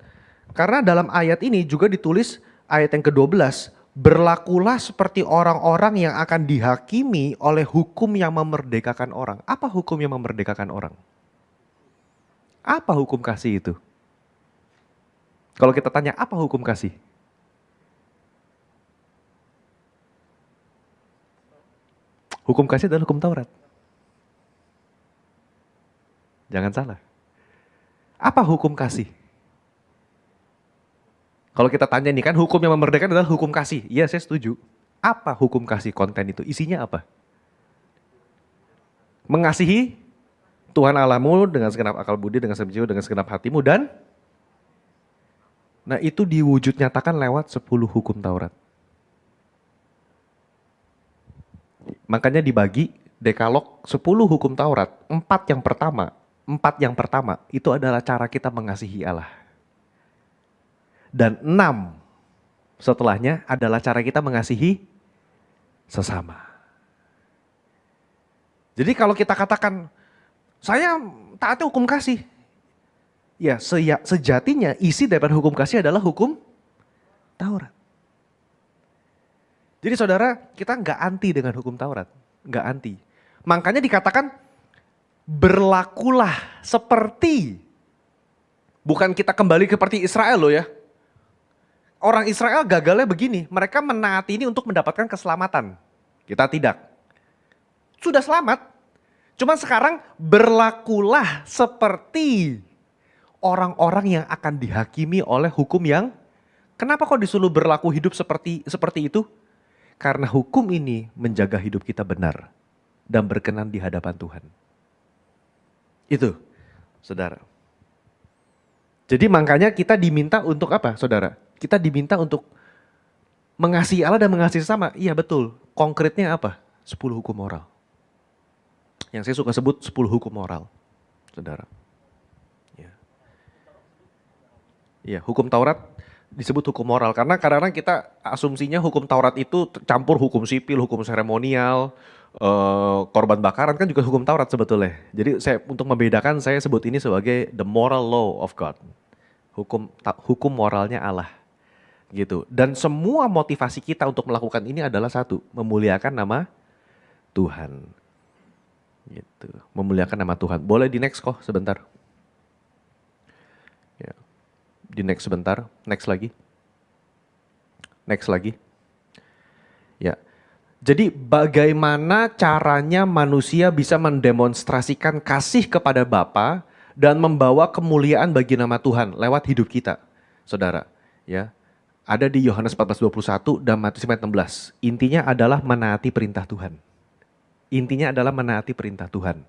Karena dalam ayat ini juga ditulis ayat yang ke-12, berlakulah seperti orang-orang yang akan dihakimi oleh hukum yang memerdekakan orang. Apa hukum yang memerdekakan orang? Apa hukum kasih itu? Kalau kita tanya apa hukum kasih? Hukum kasih adalah hukum Taurat. Jangan salah. Apa hukum kasih? Kalau kita tanya nih kan hukum yang memerdekakan adalah hukum kasih. Iya saya setuju. Apa hukum kasih konten itu? Isinya apa? Mengasihi Tuhan Allahmu dengan segenap akal budi, dengan segenap jiwa, dengan segenap hatimu dan Nah itu diwujud nyatakan lewat 10 hukum Taurat. Makanya dibagi Dekalog 10 hukum Taurat, 4 yang pertama itu adalah cara kita mengasihi Allah. Dan 6 setelahnya adalah cara kita mengasihi sesama. Jadi kalau kita katakan, saya taati hukum kasih. Ya sejatinya isi daripada hukum kasih adalah hukum Taurat. Jadi saudara, kita nggak anti dengan hukum Taurat. Nggak anti. Makanya dikatakan, berlakulah seperti. Bukan kita kembali seperti Israel loh ya. Orang Israel gagalnya begini, mereka menaati ini untuk mendapatkan keselamatan. Kita tidak. Sudah selamat. Cuma sekarang berlakulah seperti orang-orang yang akan dihakimi oleh hukum yang, kenapa kok disuruh berlaku hidup seperti itu? Karena hukum ini menjaga hidup kita benar dan berkenan di hadapan Tuhan. Itu, saudara. Jadi makanya kita diminta untuk apa, saudara? Kita diminta untuk mengasihi Allah dan mengasihi sesama. Iya betul, konkretnya apa? 10 hukum moral. Yang saya suka sebut 10 hukum moral, saudara. Ya, hukum Taurat disebut hukum moral karena kadang-kadang kita asumsinya hukum Taurat itu campur hukum sipil, hukum seremonial, korban bakaran kan juga hukum Taurat sebetulnya. Jadi untuk membedakan saya sebut ini sebagai the moral law of God. Hukum moralnya Allah. Gitu. Dan semua motivasi kita untuk melakukan ini adalah satu, memuliakan nama Tuhan. Gitu. Memuliakan nama Tuhan. Boleh di next kok sebentar. Ya. Di next sebentar, next lagi. Next lagi. Ya. Jadi bagaimana caranya manusia bisa mendemonstrasikan kasih kepada Bapa dan membawa kemuliaan bagi nama Tuhan lewat hidup kita, saudara. Ya, ada di Yohanes 14:21 dan Matius 16. Intinya adalah menaati perintah Tuhan. Intinya adalah menaati perintah Tuhan.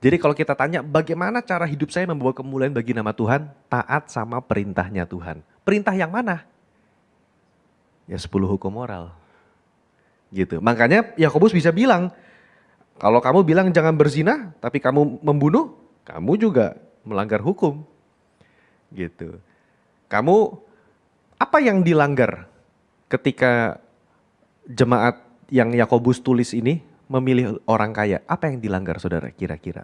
Jadi kalau kita tanya bagaimana cara hidup saya membawa kemuliaan bagi nama Tuhan, taat sama perintahnya Tuhan. Perintah yang mana? Ya 10 hukum moral. Gitu. Makanya Yakobus bisa bilang, kalau kamu bilang jangan berzina, tapi kamu membunuh, kamu juga melanggar hukum. Gitu. Kamu, apa yang dilanggar ketika jemaat yang Yakobus tulis ini memilih orang kaya? Apa yang dilanggar saudara kira-kira?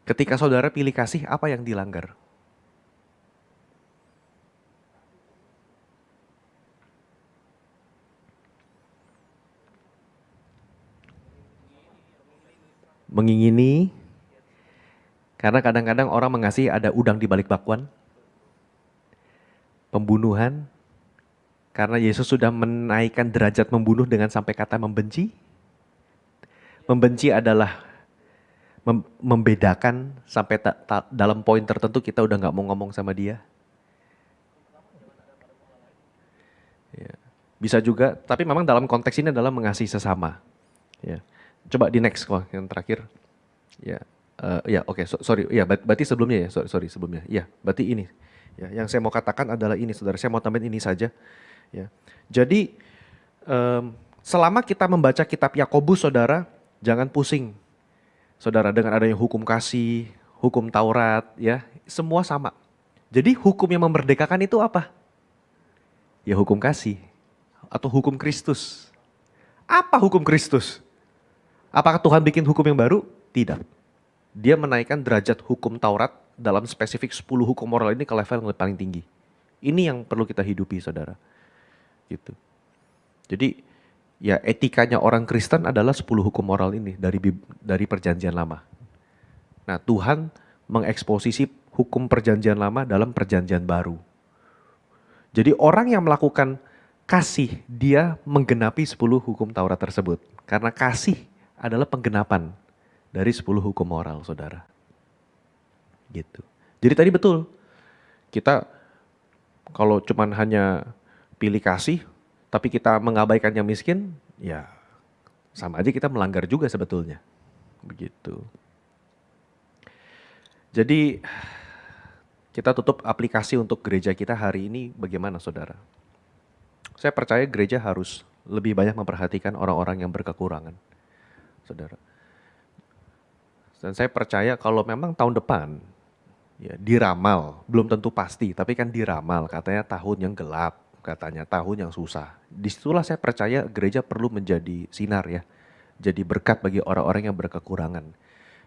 Ketika saudara pilih kasih, apa yang dilanggar? Mengingini, karena kadang-kadang orang mengasihi ada udang di balik bakwan. Pembunuhan, karena Yesus sudah menaikkan derajat membunuh dengan sampai kata membenci. Membenci adalah membedakan sampai dalam poin tertentu kita udah gak mau ngomong sama dia. Ya. Bisa juga, tapi memang dalam konteks ini adalah mengasihi sesama. Ya. Coba di next kok yang terakhir. Ya, ya oke, sorry. Ya, berarti sebelumnya ya, sorry sebelumnya. Ya, berarti ini. Ya, yang saya mau katakan adalah ini, saudara. Saya mau tambahin ini saja. Ya, jadi selama kita membaca kitab Yakobus, saudara, jangan pusing, saudara, dengan adanya hukum kasih, hukum Taurat, ya, semua sama. Jadi hukum yang memerdekakan itu apa? Ya hukum kasih atau hukum Kristus. Apa hukum Kristus? Apakah Tuhan bikin hukum yang baru? Tidak. Dia menaikkan derajat hukum Taurat dalam spesifik 10 hukum moral ini ke level yang paling tinggi. Ini yang perlu kita hidupi, saudara. Gitu. Jadi ya etikanya orang Kristen adalah 10 hukum moral ini dari perjanjian lama. Nah, Tuhan mengeksposisi hukum perjanjian lama dalam perjanjian baru. Jadi orang yang melakukan kasih, dia menggenapi 10 hukum Taurat tersebut. Karena kasih adalah penggenapan dari 10 hukum moral, saudara. Gitu. Jadi tadi betul, kita kalau cuman hanya pilih kasih, tapi kita mengabaikan yang miskin, ya sama aja kita melanggar juga sebetulnya. Begitu. Jadi kita tutup aplikasi untuk gereja kita hari ini bagaimana saudara? Saya percaya gereja harus lebih banyak memperhatikan orang-orang yang berkekurangan, saudara. Dan saya percaya kalau memang tahun depan, ya diramal, belum tentu pasti, tapi kan diramal, katanya tahun yang gelap, katanya tahun yang susah. Disitulah saya percaya gereja perlu menjadi sinar ya, jadi berkat bagi orang-orang yang berkekurangan.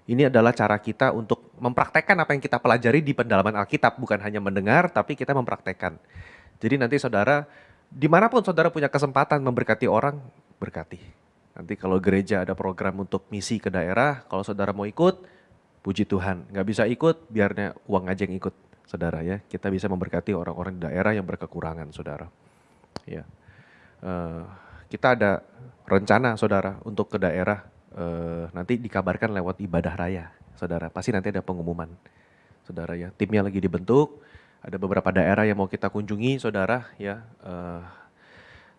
Ini adalah cara kita untuk mempraktekkan apa yang kita pelajari di pendalaman Alkitab, bukan hanya mendengar, tapi kita mempraktekkan. Jadi nanti saudara, dimanapun saudara punya kesempatan memberkati orang, berkati. Nanti kalau gereja ada program untuk misi ke daerah, kalau saudara mau ikut, puji Tuhan. Nggak bisa ikut, biarnya uang aja yang ikut, saudara ya. Kita bisa memberkati orang-orang di daerah yang berkekurangan, saudara. Ya, kita ada rencana, saudara, untuk ke daerah. Nanti dikabarkan lewat ibadah raya, saudara. Pasti nanti ada pengumuman, saudara ya. Timnya lagi dibentuk, ada beberapa daerah yang mau kita kunjungi, saudara ya.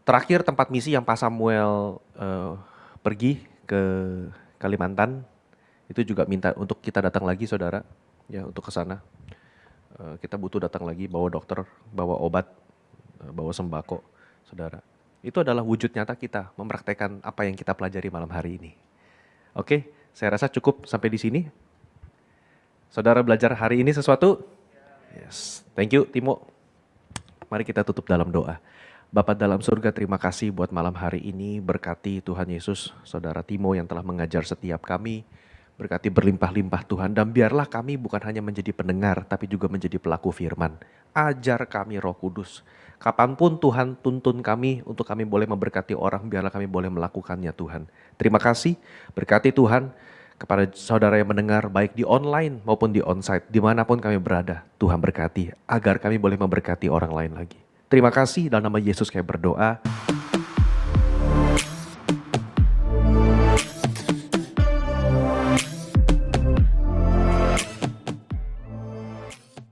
Terakhir tempat misi yang Pak Samuel pergi ke Kalimantan, itu juga minta untuk kita datang lagi, saudara, ya untuk ke sana. Kita butuh datang lagi, bawa dokter, bawa obat, bawa sembako, saudara. Itu adalah wujud nyata kita mempraktekkan apa yang kita pelajari malam hari ini. Oke, saya rasa cukup sampai di sini. Saudara belajar hari ini sesuatu? Yes, thank you Timo. Mari kita tutup dalam doa. Bapa dalam surga, terima kasih buat malam hari ini. Berkati Tuhan Yesus, saudara Timo yang telah mengajar setiap kami. Berkati berlimpah-limpah Tuhan, dan biarlah kami bukan hanya menjadi pendengar, tapi juga menjadi pelaku firman. Ajar kami Roh Kudus. Kapanpun Tuhan tuntun kami untuk kami boleh memberkati orang, biarlah kami boleh melakukannya Tuhan. Terima kasih, berkati Tuhan kepada saudara yang mendengar baik di online maupun di onsite, dimanapun kami berada. Tuhan berkati, agar kami boleh memberkati orang lain lagi. Terima kasih, dalam nama Yesus kami berdoa.